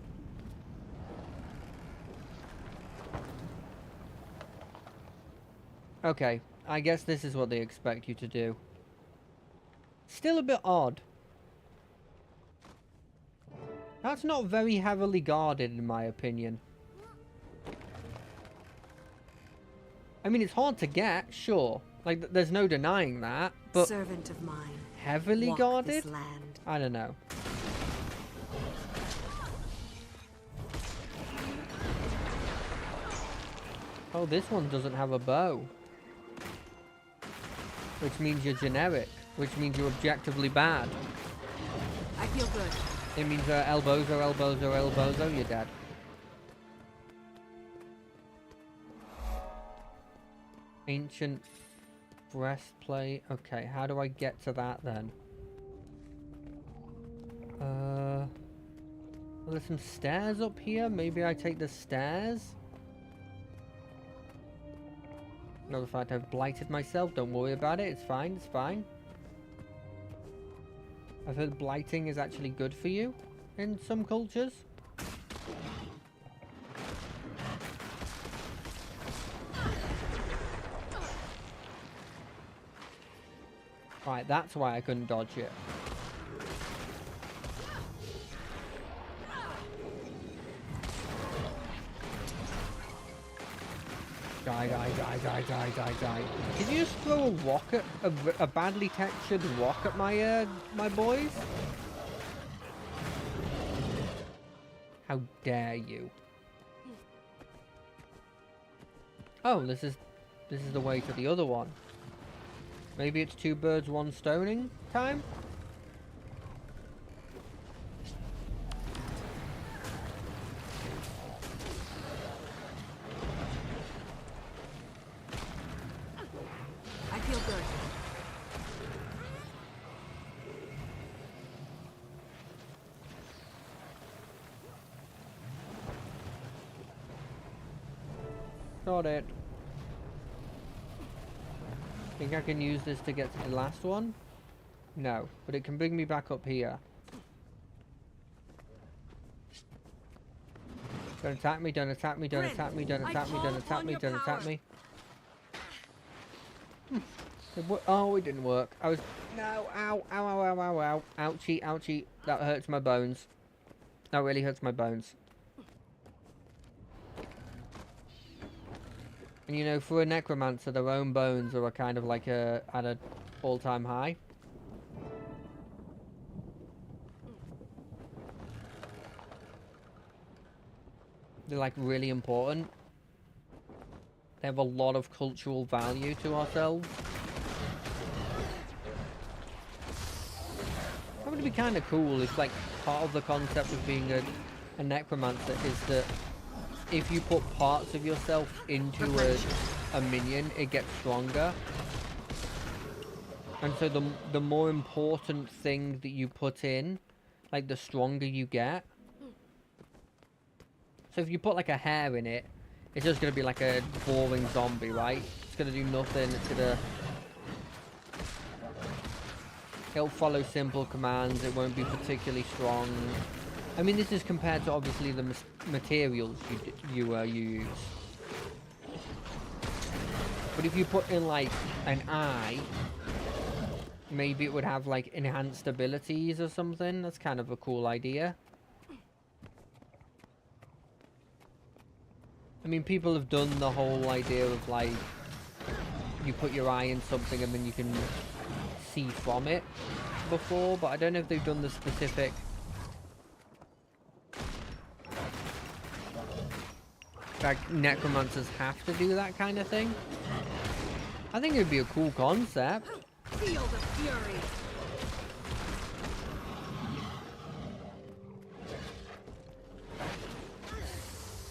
Okay, I guess this is what they expect you to do. Still a bit odd. That's not very heavily guarded, in my opinion. I mean, it's hard to get, sure. Like, there's no denying that, but... Servant of mine. Heavily Walk guarded? this land. I don't know. Oh, this one doesn't have a bow. Which means you're generic. Which means you're objectively bad. I feel good. It means elbows, you're dead. Ancient breastplate. Okay, how do I get to that then? Well, there's some stairs up here. Maybe I take the stairs? No, the fact I've blighted myself. Don't worry about it. It's fine. It's fine. I've heard blighting is actually good for you in some cultures. Right, that's why I couldn't dodge it. Die. Did you just throw a rock at a badly textured rock at my my boys? How dare you? Oh, this is the way to the other one. Maybe it's 2 birds, 1 stoning time? I feel good. Got it. Think I can use this to get to the last one? No, but it can bring me back up here. Don't attack me, don't attack me, don't attack me, don't attack me, don't attack me, don't attack me. Oh, it didn't work. I was... No, ow, ow, ow, ow, ow, ow. Ouchie, ouchie. That hurts my bones. That really hurts my bones. And you know, for a necromancer, their own bones are kind of like at an all-time high. They're like really important. They have a lot of cultural value to ourselves. That would be kind of cool if, like, part of the concept of being a necromancer is that if you put parts of yourself into a minion, it gets stronger. And so the more important thing that you put in, like, the stronger you get. So if you put, like, a hair in it, it's just going to be like a boring zombie, right? It's going to do nothing. It's going to... It'll follow simple commands. It won't be particularly strong. I mean, this is compared to, obviously, the materials you use. But if you put in, like, an eye, maybe it would have, like, enhanced abilities or something. That's kind of a cool idea. I mean, people have done the whole idea of, like, you put your eye in something and then you can see from it before, but I don't know if they've done the specific... Like, necromancers have to do that kind of thing. I think it would be a cool concept. Feel the fury.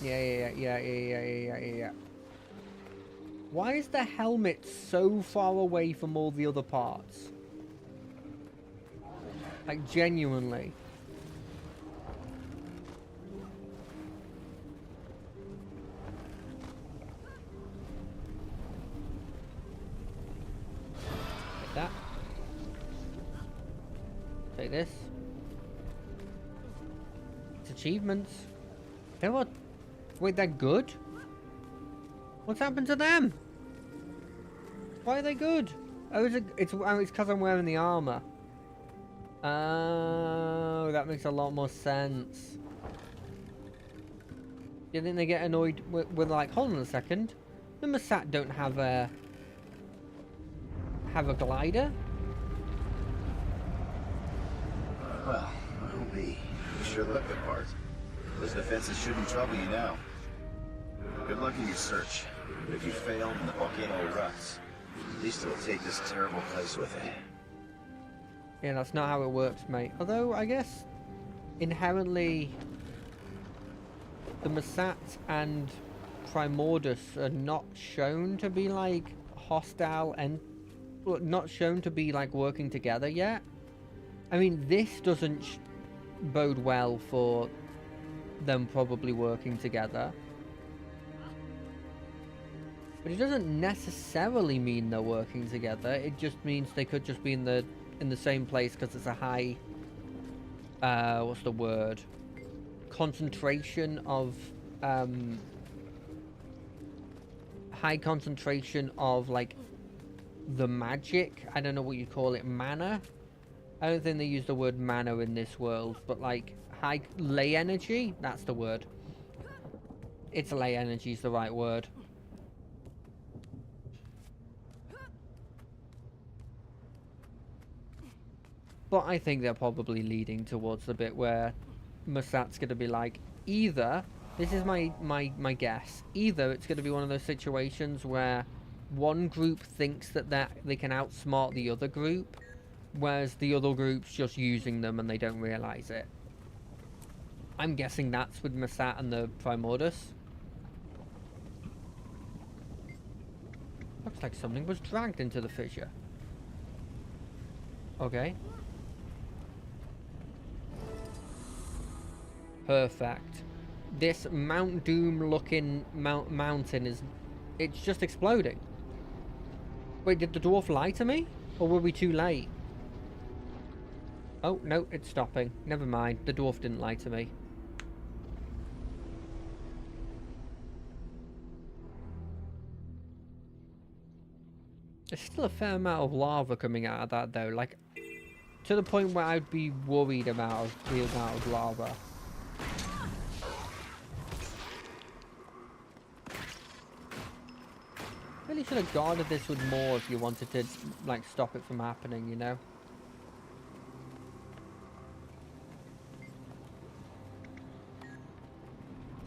Yeah. Why is the helmet so far away from all the other parts? Like, genuinely. Like that. Take this. It's achievements. They're what? Wait, they're good? What's happened to them? Why are they good? Oh, it's because I'm wearing the armor. Oh, that makes a lot more sense. Do you think they get annoyed with like, hold on a second, the Masat don't have a glider? Well, I'll be. You sure look the part. Those defenses shouldn't trouble you now. Good luck in your search. But if you fail and the volcano erupts, at least it'll take this terrible place with it. Yeah, that's not how it works, mate. Although, I guess, inherently, the Masat and Primordus are not shown to be, like, hostile and... Well, not shown to be, like, working together yet. I mean, this doesn't bode well for them probably working together. But it doesn't necessarily mean they're working together. It just means they could just be in the same place because it's a high, what's the word? Concentration of, high concentration of, like, the magic. I don't know what you'd call it, mana? I don't think they use the word mana in this world, but, like, high ley energy? That's the word. It's ley energy is the right word. But I think they're probably leading towards the bit where Masat's going to be like, either, this is my guess, either it's going to be one of those situations where one group thinks that they can outsmart the other group, whereas the other group's just using them and they don't realize it. I'm guessing that's with Masat and the Primordus. Looks like something was dragged into the fissure. Okay. Perfect. This Mount Doom looking mountain is... It's just exploding. Wait, did the dwarf lie to me? Or were we too late? Oh, no, it's stopping. Never mind. The dwarf didn't lie to me. There's still a fair amount of lava coming out of that, though. Like, to the point where I'd be worried about the amount of lava. Really should have guarded this with more if you wanted to, like, stop it from happening, you know?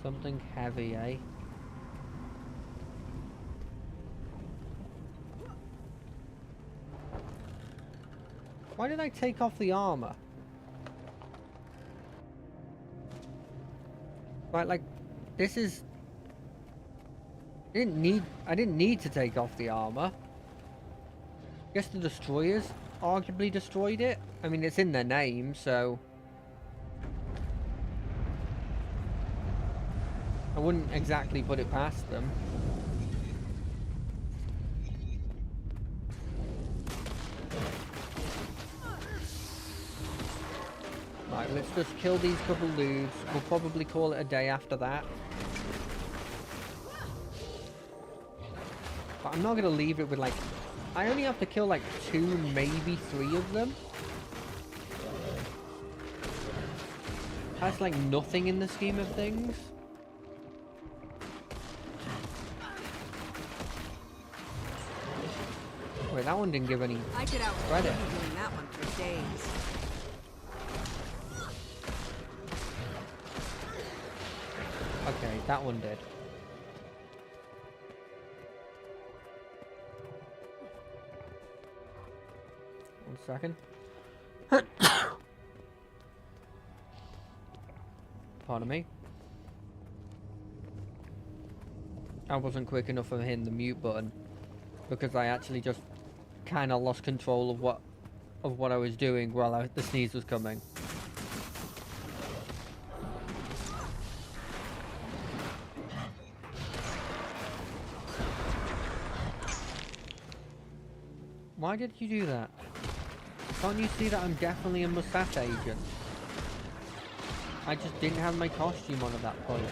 Something heavy, eh? Why did I take off the armor? Right, like, this is... I didn't need to take off the armor. Guess the destroyers arguably destroyed it. I mean, it's in their name, so... I wouldn't exactly put it past them. Right, let's just kill these couple dudes. We'll probably call it a day after that. But I'm not going to leave it with, like... I only have to kill, like, 2, maybe 3 of them. That's, like, nothing in the scheme of things. Wait, that one didn't give any I could out credit. doing that one for days. Okay, that one did. One second. Pardon me. I wasn't quick enough for hitting the mute button because I actually just kind of lost control of what I was doing while the sneeze was coming. Why did you do that? Can't you see that I'm definitely a mustache agent? I just didn't have my costume on at that point.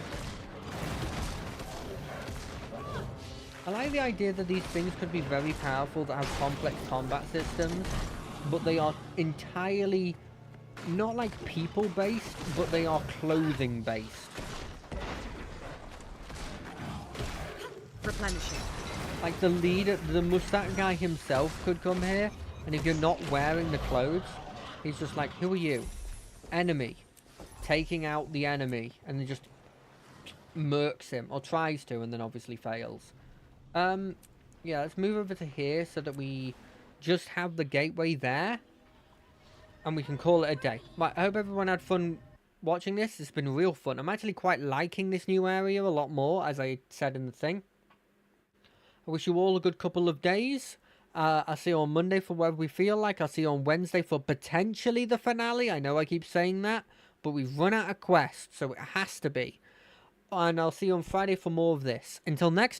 I like the idea that these things could be very powerful, that have complex combat systems, but they are entirely not like people based, but they are clothing based. Replenishing. Like the leader, the mustache guy himself could come here, and if you're not wearing the clothes, he's just like, who are you? Enemy. Taking out the enemy, and then just murks him, or tries to, and then obviously fails. Yeah, let's move over to here so that we just have the gateway there, and we can call it a day. Right, I hope everyone had fun watching this. It's been real fun. I'm actually quite liking this new area a lot more, as I said in the thing. I wish you all a good couple of days. I'll see you on Monday for whatever we feel like. I'll see you on Wednesday for potentially the finale. I know I keep saying that, but we've run out of quests, so it has to be. And I'll see you on Friday for more of this. Until next time.